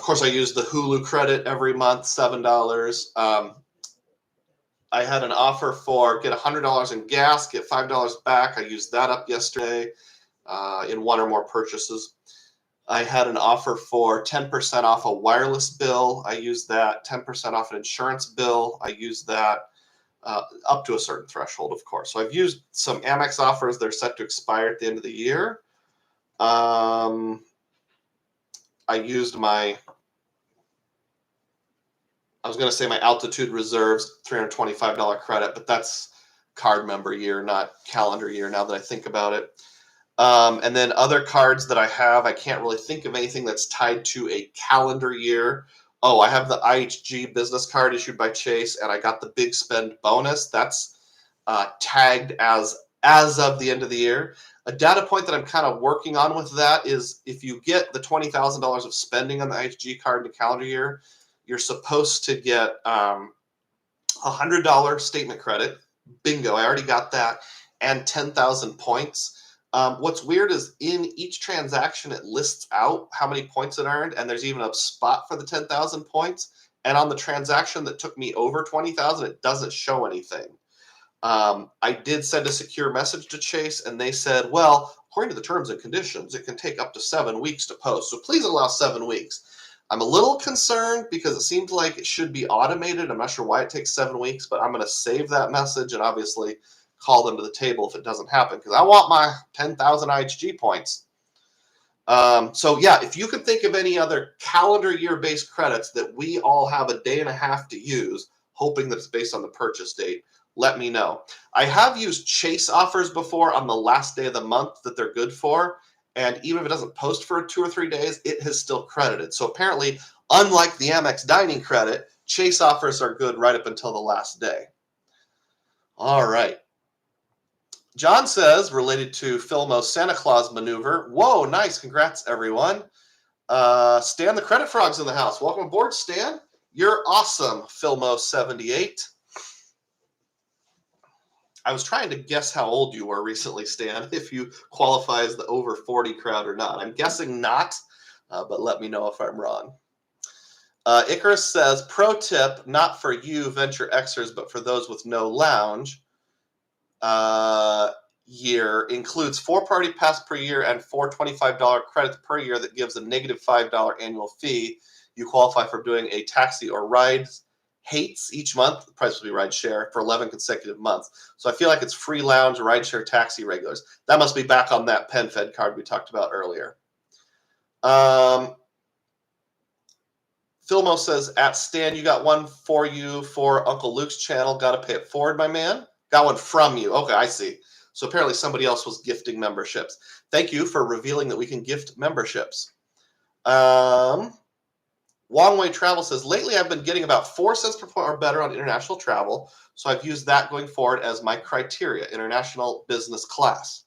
course, I use the Hulu credit every month, $7. I had an offer for get $100 in gas, get $5 back. I used that up yesterday in 1 or more purchases. I had an offer for 10% off a wireless bill. I used that. 10% off an insurance bill. I used that up to a certain threshold, of course. So I've used some Amex offers. They're set to expire at the end of the year. I used my Altitude Reserves $325 credit, but that's card member year, not calendar year, now that I think about it. And then other cards that I have, I can't really think of anything that's tied to a calendar year. Oh, I have the IHG business card issued by Chase, and I got the big spend bonus. That's tagged as of the end of the year. A data point that I'm kind of working on with that is if you get the $20,000 of spending on the IHG card in the calendar year, you're supposed to get $100 statement credit. Bingo, I already got that. And 10,000 points. What's weird is in each transaction, it lists out how many points it earned, and there's even a spot for the 10,000 points. And on the transaction that took me over 20,000, it doesn't show anything. I did send a secure message to Chase, and they said, well, according to the terms and conditions, it can take up to 7 weeks to post. So please allow 7 weeks. I'm a little concerned because it seems like it should be automated. I'm not sure why it takes 7 weeks, but I'm going to save that message and obviously call them to the table if it doesn't happen, because I want my 10,000 IHG points. So yeah, if you can think of any other calendar year-based credits that we all have a day and a half to use, hoping that it's based on the purchase date, let me know. I have used chase offers before on the last day of the month that they're good for. And even if it doesn't post for 2 or 3 days, it has still credited. So apparently, unlike the Amex dining credit, chase offers are good right up until the last day. All right. John says, related to Filmo's Santa Claus maneuver, whoa, nice. Congrats, everyone. Stan the Credit Frog's in the house. Welcome aboard, Stan. You're awesome, Filmo78. I was trying to guess how old you were recently, Stan, if you qualify as the over 40 crowd or not. I'm guessing not, but let me know if I'm wrong. Icarus says, pro tip, not for you venture Xers, but for those with no lounge. Year includes 4 party pass per year and 4 $25 credits per year that gives a negative $5 annual fee. You qualify for doing a taxi or rides hates each month. The price will be ride share for 11 consecutive months. So I feel like it's free lounge, ride share, taxi regulars. That must be back on that PenFed card we talked about earlier. Filmo says, at Stan, you got one for you for Uncle Luke's channel. Got to pay it forward, my man. Got one from you. Okay, I see. So apparently somebody else was gifting memberships. Thank you for revealing that we can gift memberships. Long Way Travel says, lately I've been getting about 4 cents per point or better on international travel. So I've used that going forward as my criteria, international business class.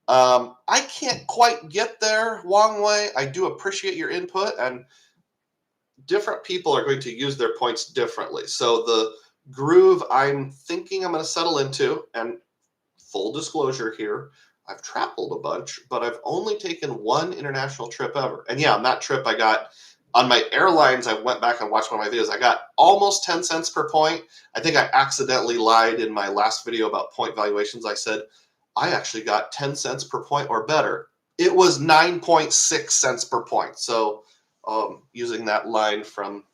I can't quite get there, Long Way. I do appreciate your input, and different people are going to use their points differently. So the groove I'm thinking I'm going to settle into, and full disclosure here, I've traveled a bunch, but I've only taken 1 international trip ever. And yeah, on that trip I got, on my airlines, I went back and watched one of my videos, I got almost 10 cents per point. I think I accidentally lied in my last video about point valuations. I said, I actually got 10 cents per point or better. It was 9.6 cents per point. So using that line from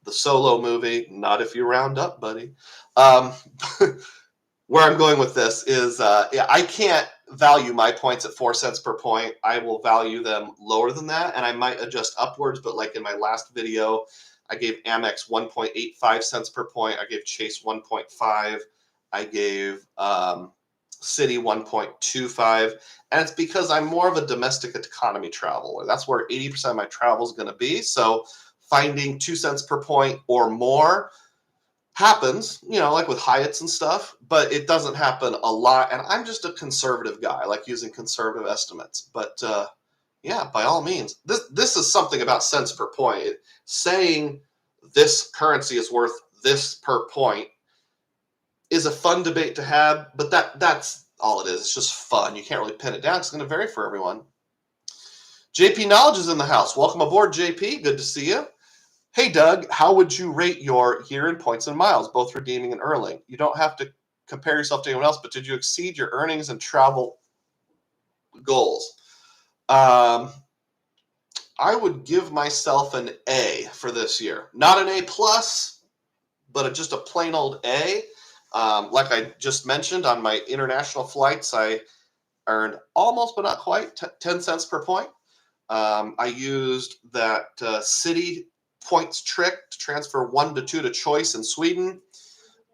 the Solo movie, not if you round up, buddy. Where I'm going with this is, I can't value my points at 4 cents per point. I will value them lower than that, and I might adjust upwards. But like in my last video, I gave Amex 1.85 cents per point. I gave Chase 1.5. I gave Citi 1.25. And it's because I'm more of a domestic economy traveler. That's where 80% of my travel is going to be. So finding 2 cents per point or more happens, like with Hyatts and stuff, but it doesn't happen a lot. And I'm just a conservative guy. I like using conservative estimates. But yeah, by all means, this is something about cents per point. Saying this currency is worth this per point is a fun debate to have, but that's all it is. It's just fun. You can't really pin it down. It's going to vary for everyone. JP Knowledge is in the house. Welcome aboard, JP. Good to see you. Hey, Doug, how would you rate your year in points and miles, both redeeming and earning? You don't have to compare yourself to anyone else, but did you exceed your earnings and travel goals? I would give myself an A for this year. Not an A plus, but just a plain old A. Like I just mentioned, on my international flights, I earned almost, but not quite, 10 cents per point. I used that Citi points trick to transfer 1 to 2 to Choice in Sweden.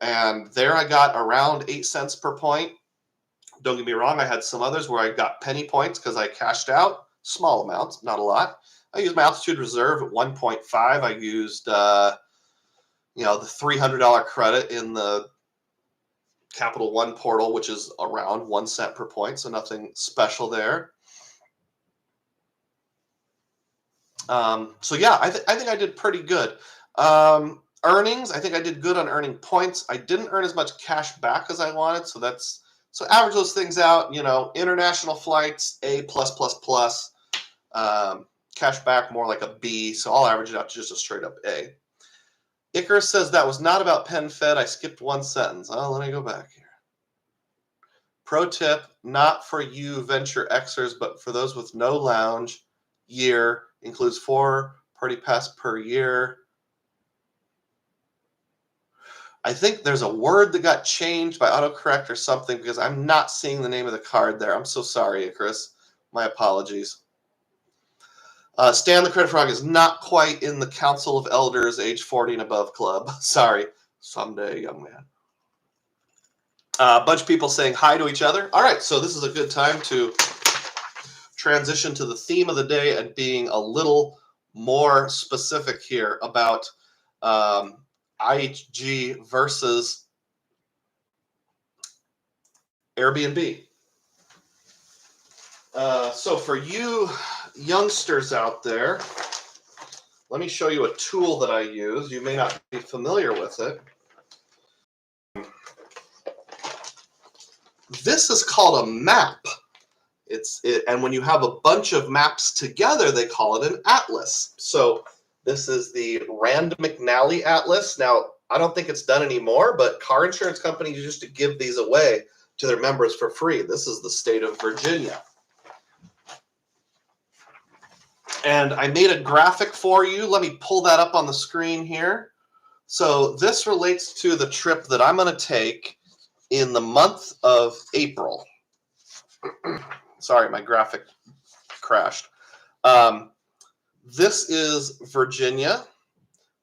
And there I got around 8 cents per point. Don't get me wrong, I had some others where I got penny points because I cashed out. Small amounts, not a lot. I used my altitude reserve at 1.5. I used the $300 credit in the Capital One portal, which is around 1 cent per point, so nothing special there. So yeah, I think I did pretty good. Earnings, I think I did good on earning points. I didn't earn as much cash back as I wanted, so average those things out. International flights A+++. Cash back more like a B, so I'll average it out to just a straight up A. Icarus says that was not about PenFed. I skipped one sentence. Oh, let me go back here. Pro tip, not for you venture Xers, but for those with no lounge. Year includes 4 party pass per year. I think there's a word that got changed by autocorrect or something because I'm not seeing the name of the card there. I'm so sorry, Icarus. My apologies. Stan the Credit Frog is not quite in the Council of Elders age 40 and above club. Sorry. Someday, young man. A bunch of people saying hi to each other. All right, so this is a good time to transition to the theme of the day and being a little more specific here about IHG versus Airbnb. So for you youngsters out there, let me show you a tool that I use. You may not be familiar with it. This is called a map. And when you have a bunch of maps together, they call it an atlas. So this is the Rand McNally Atlas. Now, I don't think it's done anymore, but car insurance companies used to give these away to their members for free. This is the state of Virginia. And I made a graphic for you. Let me pull that up on the screen here. So this relates to the trip that I'm going to take in the month of April. Sorry, my graphic crashed. This is Virginia.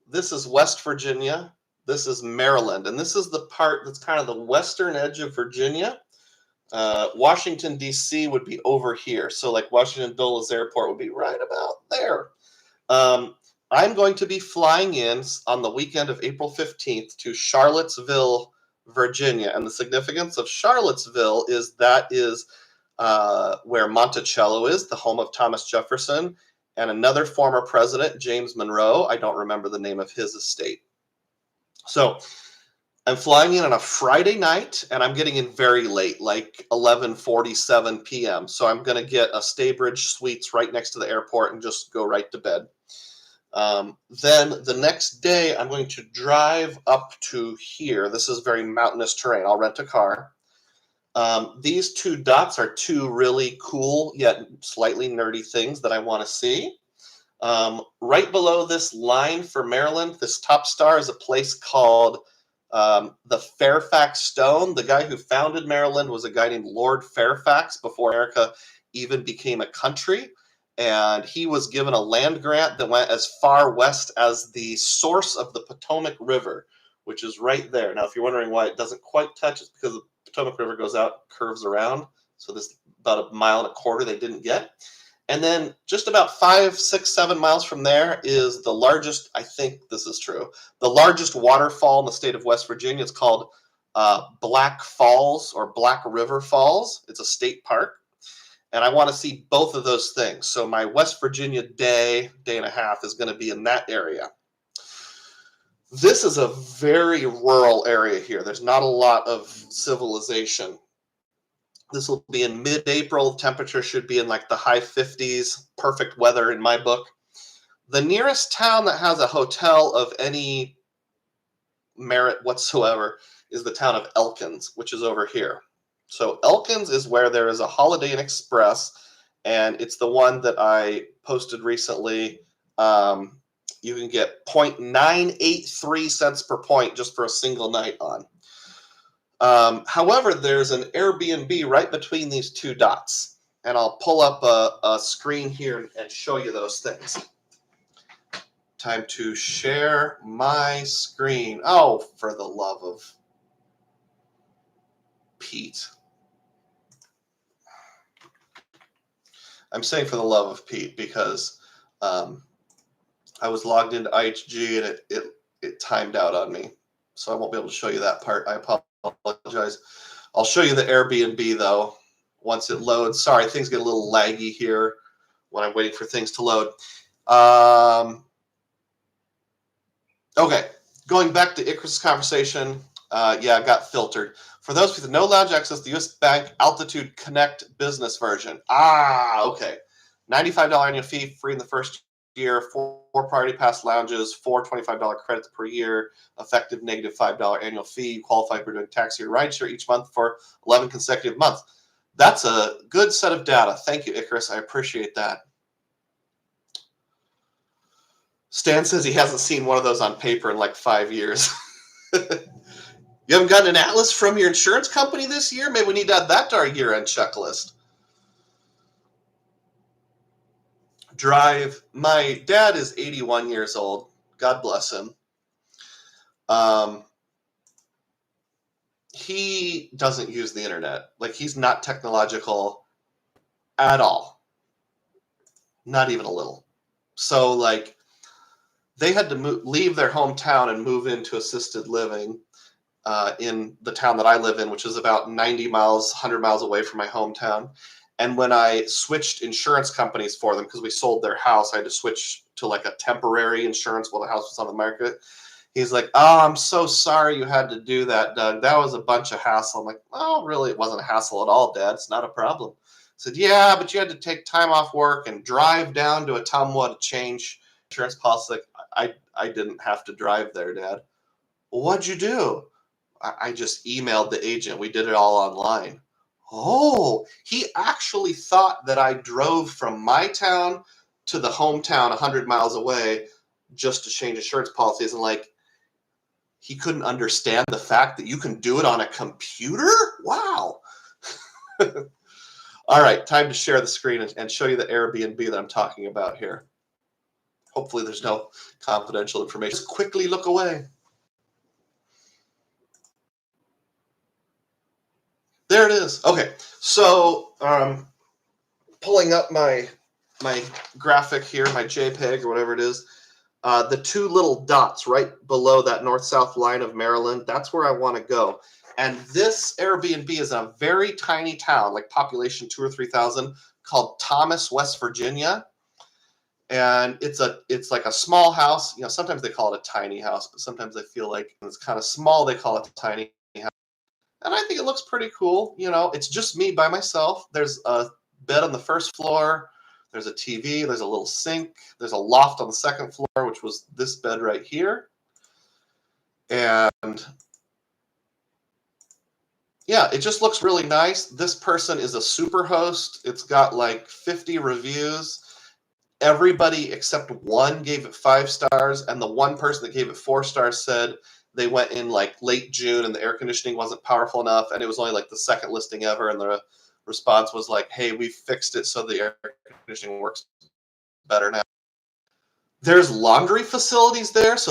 This is West Virginia. This is Maryland. And this is the part that's kind of the western edge of Virginia. Washington, D.C. would be over here. So like Washington Dulles Airport would be right about there. I'm going to be flying in on the weekend of April 15th to Charlottesville, Virginia. And the significance of Charlottesville is that is where Monticello is, the home of Thomas Jefferson, and another former president, James Monroe. I don't remember the name of his estate. So I'm flying in on a Friday night, and I'm getting in very late, like 11:47 p.m. So I'm going to get a Staybridge Suites right next to the airport and just go right to bed. Then the next day, I'm going to drive up to here. This is very mountainous terrain. I'll rent a car. These two dots are two really cool yet slightly nerdy things that I want to see. Right below this line for Maryland, this top star is a place called the Fairfax Stone. The guy who founded Maryland was a guy named Lord Fairfax before America even became a country. And he was given a land grant that went as far west as the source of the Potomac River, which is right there. Now, if you're wondering why it doesn't quite touch, it's because the Potomac River goes out, curves around. So this about 1.25 miles they didn't get. And then just about 5, 6, 7 miles from there is the largest, I think this is true, the largest waterfall in the state of West Virginia. It's called Black Falls or Black River Falls. It's a state park. And I want to see both of those things. So my West Virginia day and a half is going to be in that area. This is a very rural area here. There's not a lot of civilization. This will be in mid-April. Temperature should be in like the high 50s. Perfect weather in my book. The nearest town that has a hotel of any merit whatsoever is the town of Elkins, which is over here. So Elkins is where there is a Holiday Inn Express, and it's the one that I posted recently. You can get 0.983 cents per point just for a single night on. However, there's an Airbnb right between these two dots, and I'll pull up a screen here and show you those things. Time to share my screen. Oh, for the love of Pete. I'm saying for the love of Pete because I was logged into IHG and it timed out on me. So I won't be able to show you that part. I apologize. I'll show you the Airbnb though once it loads. Sorry, things get a little laggy here when I'm waiting for things to load. Okay, going back to Icarus' conversation. Yeah, I got filtered. For those with no lounge access, the U.S. Bank Altitude Connect business version. Okay. $95 annual fee, free in the first year, 4 priority pass lounges, 4 $25 credits per year, effective negative $5 annual fee. You qualify for doing taxi or rideshare each month for 11 consecutive months. That's a good set of data. Thank you, Icarus. I appreciate that. Stan says he hasn't seen one of those on paper in like 5 years. You haven't gotten an atlas from your insurance company this year? Maybe we need to add that to our year-end checklist. Drive. My dad is 81 years old. God bless him. he doesn't use the internet. Like, he's not technological at all. Not even a little. So, like, they had to leave their hometown and move into assisted living in the town that I live in, which is about 90 miles, 100 miles away from my hometown. And when I switched insurance companies for them, because we sold their house, I had to switch to like a temporary insurance while the house was on the market. He's like, "Oh, I'm so sorry you had to do that, Doug. That was a bunch of hassle." I'm like, "Oh, really? It wasn't a hassle at all, Dad. It's not a problem." I said, "Yeah, but you had to take time off work and drive down to Ottumwa to change insurance policy." Like, I didn't have to drive there, Dad. "Well, what'd you do?" I just emailed the agent. We did it all online. Oh, he actually thought that I drove from my town to the hometown 100 miles away just to change insurance policies. And like, he couldn't understand the fact that you can do it on a computer? Wow. All right, time to share the screen and show you the Airbnb that I'm talking about here. Hopefully there's no confidential information. Just quickly look away. There it is. Okay, so pulling up my graphic here, my JPEG or whatever it is, the two little dots right below that north-south line of Maryland, that's where I want to go. And this Airbnb is in a very tiny town, like population 2,000 or 3,000, called Thomas, West Virginia. And it's like a small house. You know, sometimes they call it a tiny house, but sometimes I feel like it's kind of small. They call it a tiny house. And I think it looks pretty cool. You know, it's just me by myself. There's a bed on the first floor. There's a TV. There's a little sink. There's a loft on the second floor, which was this bed right here. And yeah, it just looks really nice. This person is a super host. It's got like 50 reviews. Everybody except one gave it 5 stars. And the one person that gave it 4 stars said they went in like late June and the air conditioning wasn't powerful enough. And it was only like the second listing ever. And the response was like, "Hey, we fixed it so the air conditioning works better now." There's laundry facilities there. So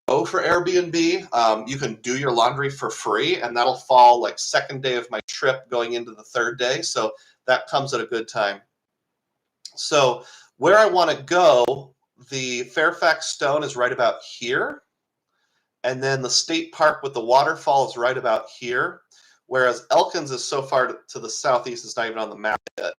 go for Airbnb. You can do your laundry for free, and that'll fall like second day of my trip going into the third day. So that comes at a good time. So where I want to go, the Fairfax Stone is right about here. And then the state park with the waterfall is right about here. Whereas Elkins is so far to the southeast, it's not even on the map yet.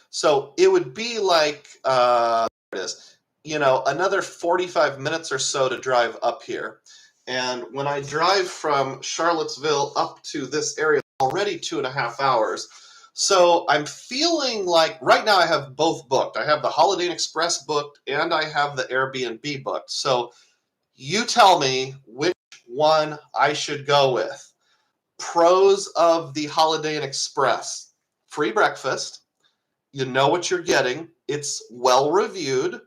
So it would be like, there it is, you know, another 45 minutes or so to drive up here. And when I drive from Charlottesville up to this area, already 2.5 hours. So I'm feeling like right now I have both booked. I have the Holiday Inn Express booked and I have the Airbnb booked. So you tell me which one I should go with. Pros of the Holiday Inn Express: free breakfast. You know what you're getting. It's well reviewed.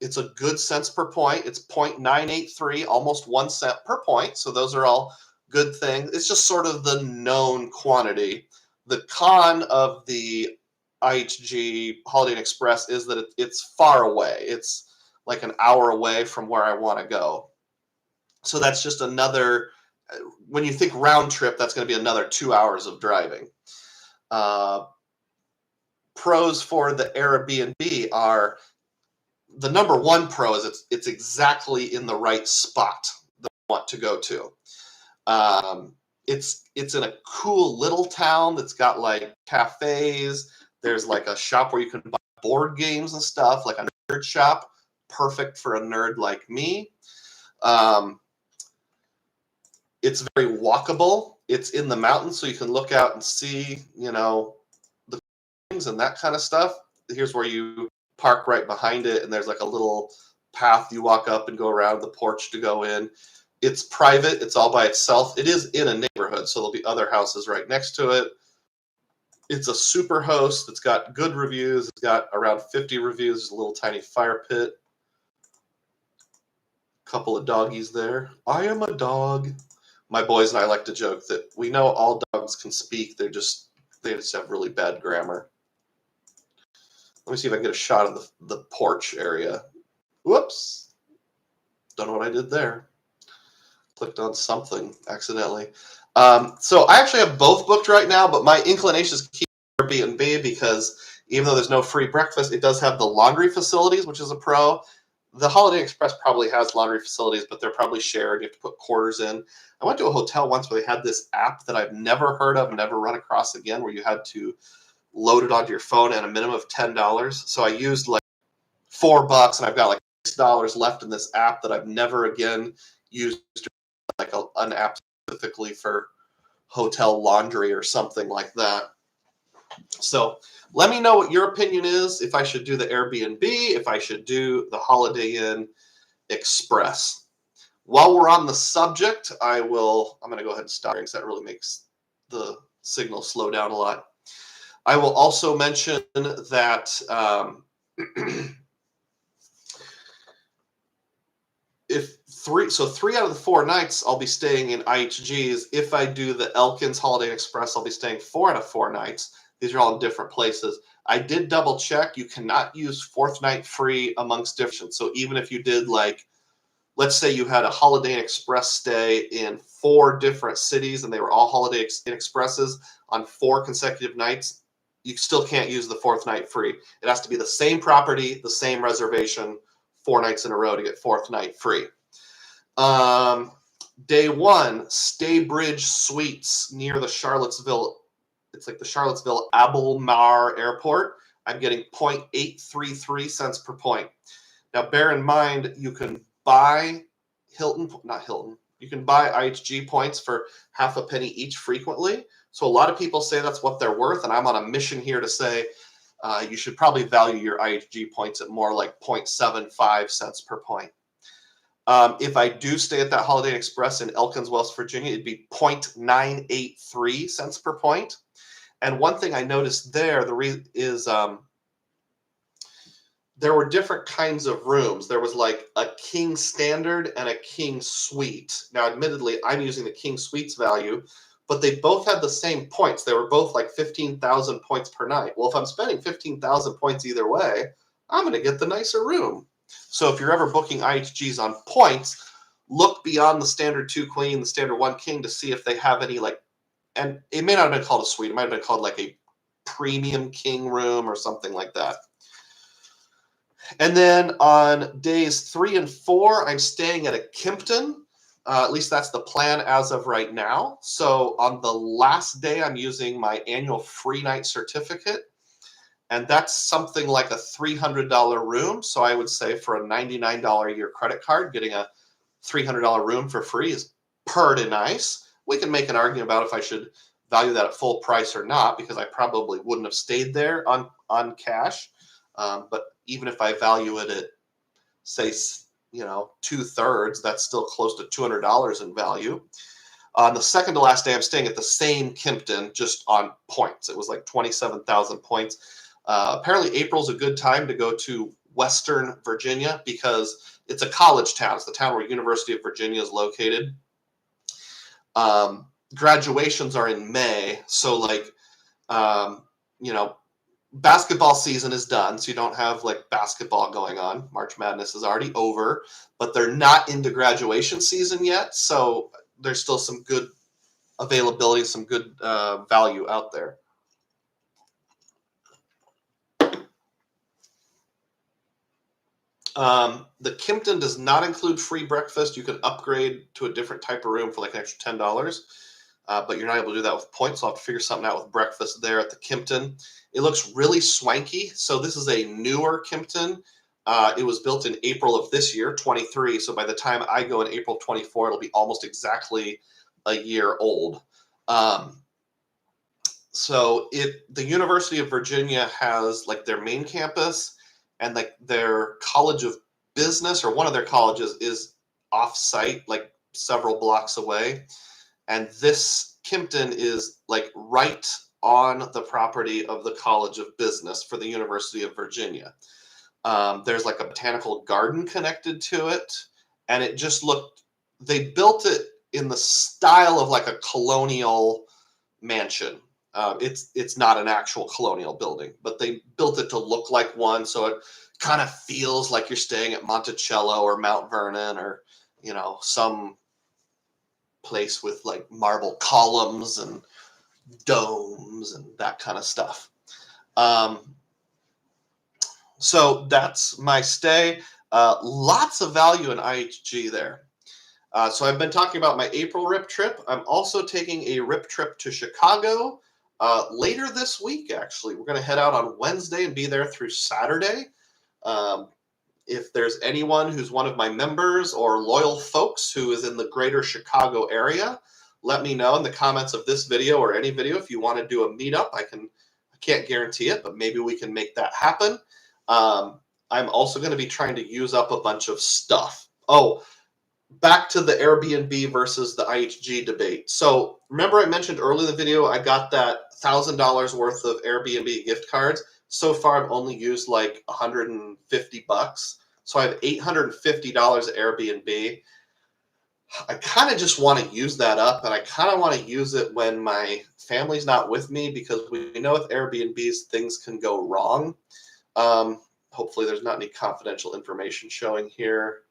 It's a good cents per point. It's 0.983, almost 1 cent per point. So those are all good things. It's just sort of the known quantity. The con of the IHG Holiday Inn Express is that it's far away. It's like an hour away from where I want to go. So that's just another, when you think round trip, that's going to be another 2 hours of driving. Pros for the Airbnb are, the number one pro is it's exactly in the right spot that I want to go to. It's in a cool little town that's got like cafes. There's like a shop where you can buy board games and stuff, like a nerd shop, perfect for a nerd like me. It's very walkable. It's in the mountains, so you can look out and see, you know, the things and that kind of stuff. Here's where you park right behind it, and there's like a little path you walk up and go around the porch to go in. It's private. It's all by itself. It is in a neighborhood, so there'll be other houses right next to it. It's a super host. It's got good reviews. It's got around 50 reviews. There's a little tiny fire pit. Couple of doggies there. I am a dog. My boys and I like to joke that we know all dogs can speak. They just have really bad grammar. Let me see if I can get a shot of the porch area. Whoops. Don't know what I did there. clicked on something accidentally. So I actually have both booked right now, but my inclination is to keep Airbnb because even though there's no free breakfast, it does have the laundry facilities, which is a pro. The Holiday Inn Express probably has laundry facilities, but they're probably shared. You have to put quarters in. I went to a hotel once where they had this app that I've never heard of, never run across again, where you had to load it onto your phone at a minimum of $10. So I used like $4 and I've got like $6 left in this app that I've never again used, like an app specifically for hotel laundry or something like that. So let me know what your opinion is, if I should do the Airbnb, if I should do the Holiday Inn Express. While we're on the subject, I'm going to go ahead and stop because that really makes the signal slow down a lot. I will also mention that three out of the 4 nights I'll be staying in IHGs. If I do the Elkins Holiday Inn Express, I'll be staying 4 out of 4 nights. These are all in different places. I did double check. You cannot use 4th night free amongst different. So even if you did, like, let's say you had a Holiday Inn Express stay in 4 different cities and they were all Holiday Inn Expresses on 4 consecutive nights, you still can't use the 4th night free. It has to be the same property, the same reservation, 4 nights in a row to get 4th night free. Day 1, Staybridge Suites near the Charlottesville. It's like the Charlottesville Abelmar Airport. I'm getting 0.833 cents per point. Now, bear in mind, you can buy you can buy IHG points for half a penny each frequently. So a lot of people say that's what they're worth, and I'm on a mission here to say you should probably value your IHG points at more like 0.75 cents per point. If I do stay at that Holiday Inn Express in Elkins, West Virginia, it'd be 0.983 cents per point. And one thing I noticed there is there were different kinds of rooms. There was like a king standard and a king suite. Now, admittedly, I'm using the king suites value, but they both had the same points. They were both like 15,000 points per night. Well, if I'm spending 15,000 points either way, I'm going to get the nicer room. So if you're ever booking IHGs on points, look beyond the standard 2 queen, the standard 1 king to see if they have any, like, and it may not have been called a suite. It might have been called like a premium king room or something like that. And then on days 3 and 4, I'm staying at a Kimpton. At least that's the plan as of right now. So on the last day, I'm using my annual free night certificate. And that's something like a $300 room. So I would say for a $99 a year credit card, getting a $300 room for free is pretty nice. We can make an argument about if I should value that at full price or not, because I probably wouldn't have stayed there on cash. But even if I value it at, say, 2/3, that's still close to $200 in value. On the second to last day, I'm staying at the same Kimpton, just on points. It was like 27,000 points. Apparently, April's a good time to go to Western Virginia because it's a college town. It's the town where University of Virginia is located. Graduations are in May, so basketball season is done, so you don't have like basketball going on. March Madness is already over, but they're not into graduation season yet, so there's still some good availability, some good value out there. The Kimpton does not include free breakfast. You can upgrade to a different type of room for like an extra $10, but you're not able to do that with points. So I'll have to figure something out with breakfast there at the Kimpton. It looks really swanky. So this is a newer Kimpton. It was built in April of this year, 23. So by the time I go in April 24, it'll be almost exactly a year old. So the University of Virginia has like their main campus, and like their College of Business, or one of their colleges, is off-site, like several blocks away. And this Kimpton is like right on the property of the College of Business for the University of Virginia. There's like a botanical garden connected to it, and it just they built it in the style of like a colonial mansion. It's not an actual colonial building, but they built it to look like one, so it kind of feels like you're staying at Monticello or Mount Vernon or some place with like marble columns and domes and that kind of stuff. So that's my stay. Lots of value in IHG there. So I've been talking about my April RIP trip. I'm also taking a RIP trip to Chicago later this week, actually. We're going to head out on Wednesday and be there through Saturday. If there's anyone who's one of my members or loyal folks who is in the greater Chicago area, let me know in the comments of this video or any video if you want to do a meetup. I can't guarantee it, but maybe we can make that happen. I'm also going to be trying to use up a bunch of stuff. Oh, back to the Airbnb versus the IHG debate. So remember I mentioned earlier in the video, I got that $1,000 worth of Airbnb gift cards. So far, I've only used like $150. So I have $850 at Airbnb. I kind of just want to use that up, and I kind of want to use it when my family's not with me, because we know with Airbnbs, things can go wrong. Hopefully there's not any confidential information showing here.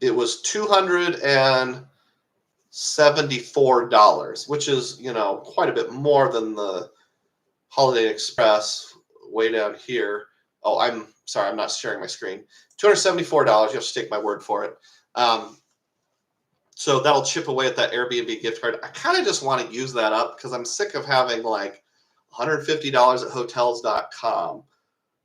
It was $274, which is, quite a bit more than the Holiday Express way down here. Oh, I'm sorry, I'm not sharing my screen. $274, you have to take my word for it. So that'll chip away at that Airbnb gift card. I kind of just want to use that up because I'm sick of having like $150 at hotels.com,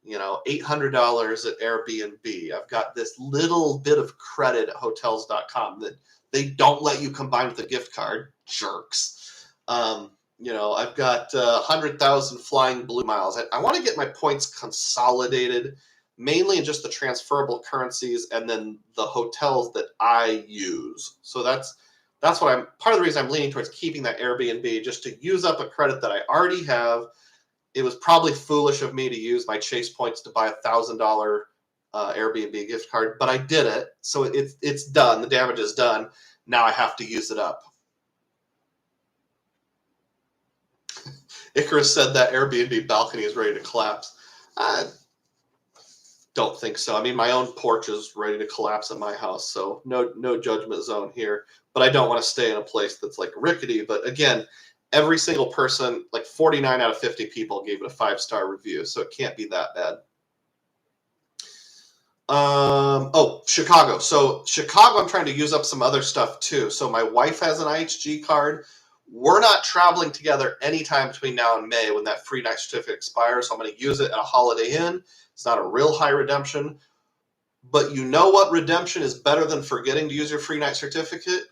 $800 at Airbnb. I've got this little bit of credit at hotels.com that they don't let you combine with a gift card. Jerks. I've got 100,000 flying blue miles. I want to get my points consolidated, mainly in just the transferable currencies and then the hotels that I use. So that's what part of the reason I'm leaning towards keeping that Airbnb, just to use up a credit that I already have. It was probably foolish of me to use my Chase points to buy a $1,000 Airbnb gift card, but I did it. So it's done. The damage is done. Now I have to use it up. Icarus said that Airbnb balcony is ready to collapse. I don't think so. I mean, my own porch is ready to collapse at my house, so no judgment zone here. But I don't want to stay in a place that's like rickety. But again, every single person, like 49 out of 50 people, gave it a 5-star review, so it can't be that bad. Chicago. So Chicago, I'm trying to use up some other stuff too. So my wife has an IHG card. We're not traveling together anytime between now and May when that free night certificate expires. So I'm going to use it at a Holiday Inn. It's not a real high redemption. But you know what redemption is better than forgetting to use your free night certificate?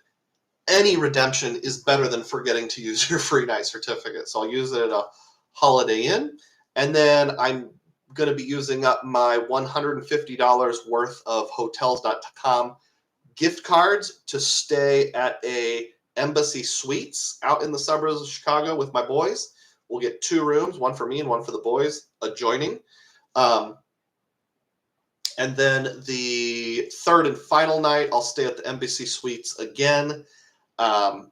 Any redemption is better than forgetting to use your free night certificate. So I'll use it at a Holiday Inn. And then I'm going to be using up my $150 worth of hotels.com gift cards to stay at a Embassy Suites out in the suburbs of Chicago with my boys. We'll get 2 rooms, one for me and one for the boys, adjoining. And then the third and final night, I'll stay at the Embassy Suites again,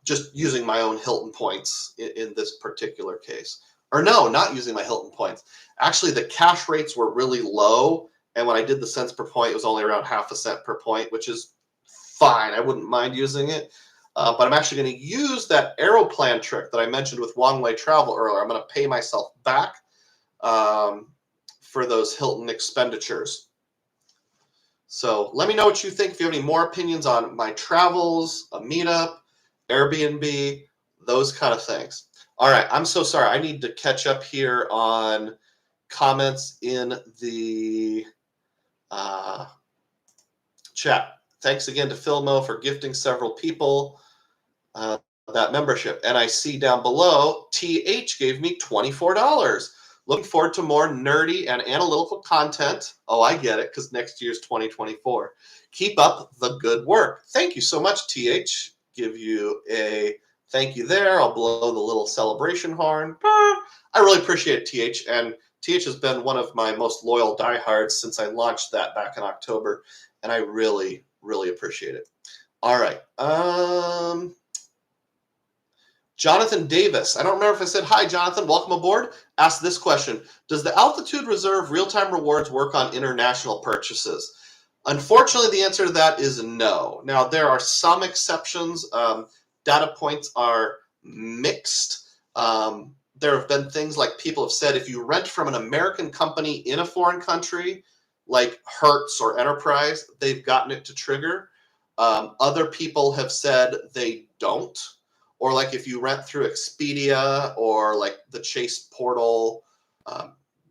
just using my own Hilton points in this particular case. Or no, not using my Hilton points. Actually, the cash rates were really low, and when I did the cents per point, it was only around half a cent per point, which is fine. I wouldn't mind using it. But I'm actually going to use that Aeroplan trick that I mentioned with one-way travel earlier. I'm going to pay myself back for those Hilton expenditures. So let me know what you think. If you have any more opinions on my travels, a meetup, Airbnb, those kind of things. All right, I'm so sorry. I need to catch up here on comments in the chat. Thanks again to Philmo for gifting several people that membership. And I see down below, TH gave me $24. Looking forward to more nerdy and analytical content. Oh, I get it, because next year's 2024. Keep up the good work. Thank you so much, TH. Give you a thank you there. I'll blow the little celebration horn. I really appreciate it, TH. And TH has been one of my most loyal diehards since I launched that back in October. And I really, really appreciate it. All right. Jonathan Davis, I don't remember if I said hi, Jonathan, welcome aboard. Asked this question: does the Altitude Reserve real-time rewards work on international purchases? Unfortunately, the answer to that is no. Now, there are some exceptions. Data points are mixed. There have been things like people have said if you rent from an American company in a foreign country, like Hertz or Enterprise, they've gotten it to trigger. Other people have said they don't. Or like if you rent through Expedia or like the Chase portal,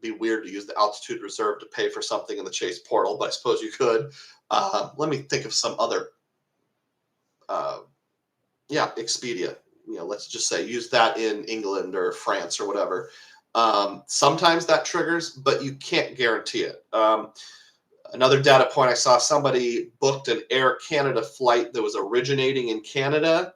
be weird to use the altitude reserve to pay for something in the Chase portal, but I suppose you could. Let me think of some other. Expedia. Let's just say use that in England or France or whatever. Sometimes that triggers, but you can't guarantee it. Another data point I saw, somebody booked an Air Canada flight that was originating in Canada.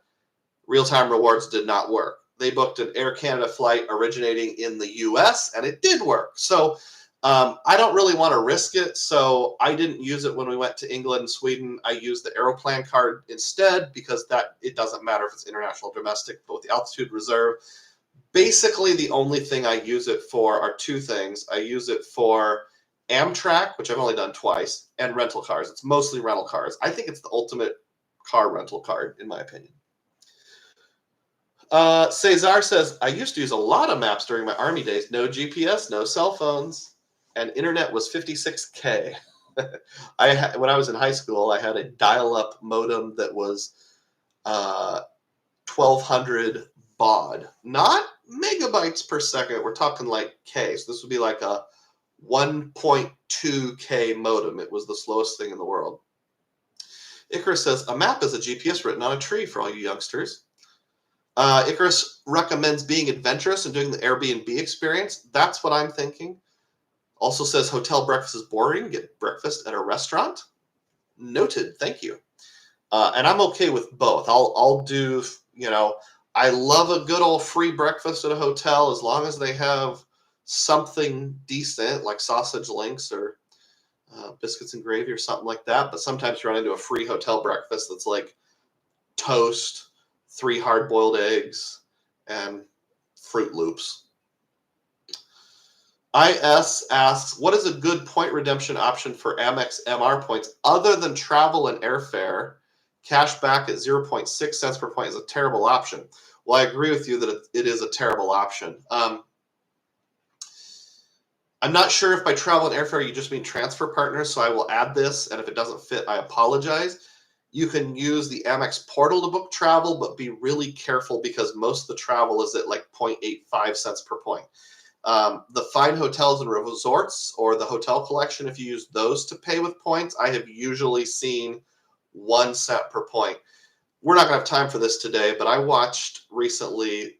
Real-time rewards did not work. They booked an Air Canada flight originating in the US, and it did work. So I don't really want to risk it, so I didn't use it when we went to England and Sweden. I used the Aeroplan card instead because it doesn't matter if it's international or domestic, but with the altitude reserve. Basically, the only thing I use it for are two things. I use it for Amtrak, which I've only done twice, and rental cars. It's mostly rental cars. I think it's the ultimate car rental card, in my opinion. Cesar says, I used to use a lot of maps during my Army days. No GPS, no cell phones, and internet was 56K. When I was in high school, I had a dial-up modem that was 1200 baud. Not megabytes per second. We're talking like K. So this would be like a 1.2K modem. It was the slowest thing in the world. Icarus says, a map is a GPS written on a tree for all you youngsters. Icarus recommends being adventurous and doing the Airbnb experience. That's what I'm thinking. Also says hotel breakfast is boring. Get breakfast at a restaurant. Noted. Thank you. And I'm okay with both. I'll do, I love a good old free breakfast at a hotel as long as they have something decent like sausage links or biscuits and gravy or something like that. But sometimes you run into a free hotel breakfast that's like toast, 3 hard-boiled eggs, and Fruit Loops. IS asks, what is a good point redemption option for Amex MR points other than travel and airfare? Cash back at 0.6 cents per point is a terrible option. Well, I agree with you that it is a terrible option. I'm not sure if by travel and airfare you just mean transfer partners, so I will add this, and if it doesn't fit, I apologize. You can use the Amex portal to book travel, but be really careful because most of the travel is at like 0.85 cents per point. The fine hotels and resorts or the hotel collection, if you use those to pay with points, I have usually seen 1 cent per point. We're not going to have time for this today, but I watched recently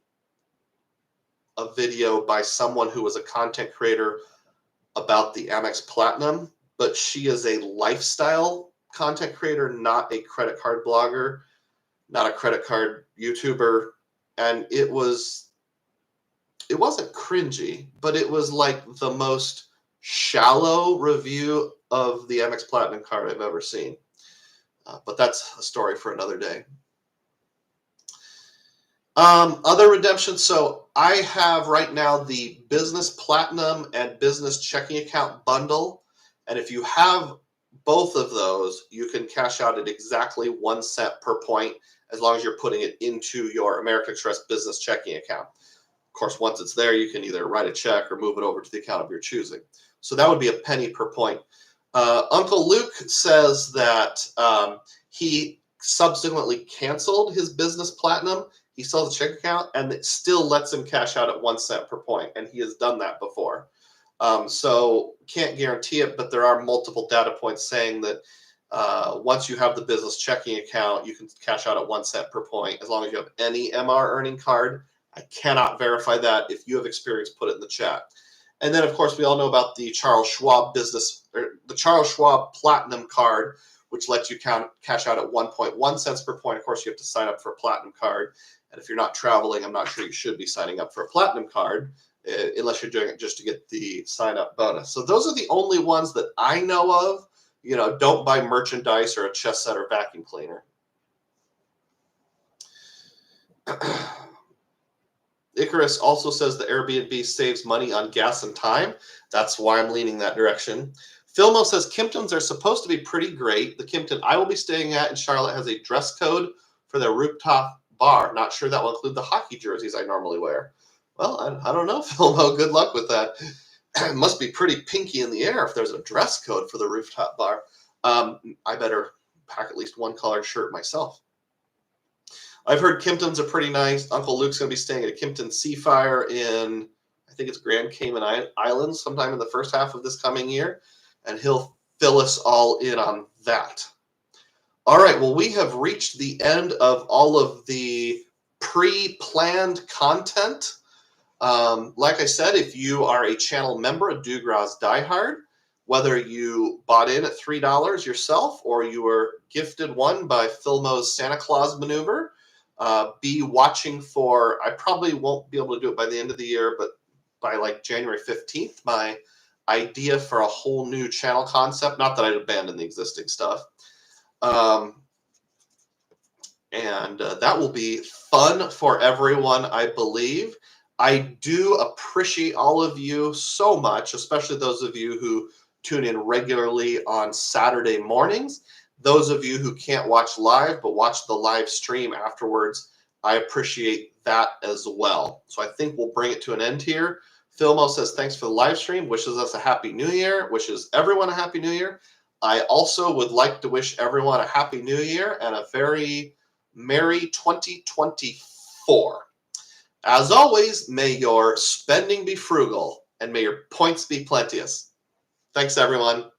a video by someone who was a content creator about the Amex Platinum, but she is a lifestyle content creator, not a credit card blogger, not a credit card YouTuber, and it wasn't cringy, but it was like the most shallow review of the Amex Platinum card I've ever seen. But that's a story for another day. Other redemptions. So I have right now the Business Platinum and Business Checking Account bundle. And if you have both of those, you can cash out at exactly 1 cent per point as long as you're putting it into your American Express Business Checking Account. Of course, once it's there, you can either write a check or move it over to the account of your choosing. So that would be a penny per point. Uncle Luke says that he subsequently canceled his Business Platinum. He still has a check account, and it still lets him cash out at 1 cent per point, and he has done that before. So can't guarantee it, but there are multiple data points saying that once you have the business checking account, you can cash out at 1 cent per point as long as you have any MR earning card. I cannot verify that. If you have experience, put it in the chat. And then, of course, we all know about the Charles Schwab the Charles Schwab Platinum card, which lets you cash out at 1.1 cents per point. Of course, you have to sign up for a Platinum card. And if you're not traveling, I'm not sure you should be signing up for a Platinum card unless you're doing it just to get the sign-up bonus. So those are the only ones that I know of. Don't buy merchandise or a chest set or vacuum cleaner. Icarus also says the Airbnb saves money on gas and time. That's why I'm leaning that direction. Filmo says Kimptons are supposed to be pretty great. The Kimpton I will be staying at in Charlotte has a dress code for their rooftop bar. Not sure that will include the hockey jerseys I normally wear. Well, I don't know, Filmo. Good luck with that. It must be pretty pinky in the air if there's a dress code for the rooftop bar. I better pack at least one colored shirt myself. I've heard Kimptons are pretty nice. Uncle Luke's going to be staying at a Kimpton Seafire in, I think it's Grand Cayman Islands sometime in the first half of this coming year. And he'll fill us all in on that. All right, well, we have reached the end of all of the pre-planned content. Like I said, if you are a channel member, a Dugroz diehard, whether you bought in at $3 yourself or you were gifted one by Filmo's Santa Claus maneuver, be watching for, I probably won't be able to do it by the end of the year, but by like January 15th, my idea for a whole new channel concept. Not that I'd abandon the existing stuff. And that will be fun for everyone, I believe. I do appreciate all of you so much, especially those of you who tune in regularly on Saturday mornings. Those of you who can't watch live but watch the live stream afterwards, I appreciate that as well. So I think we'll bring it to an end here. Filmo says, thanks for the live stream, wishes us a happy new year, wishes everyone a happy new year. I also would like to wish everyone a happy new year and a very merry 2024. As always, may your spending be frugal and may your points be plenteous. Thanks, everyone.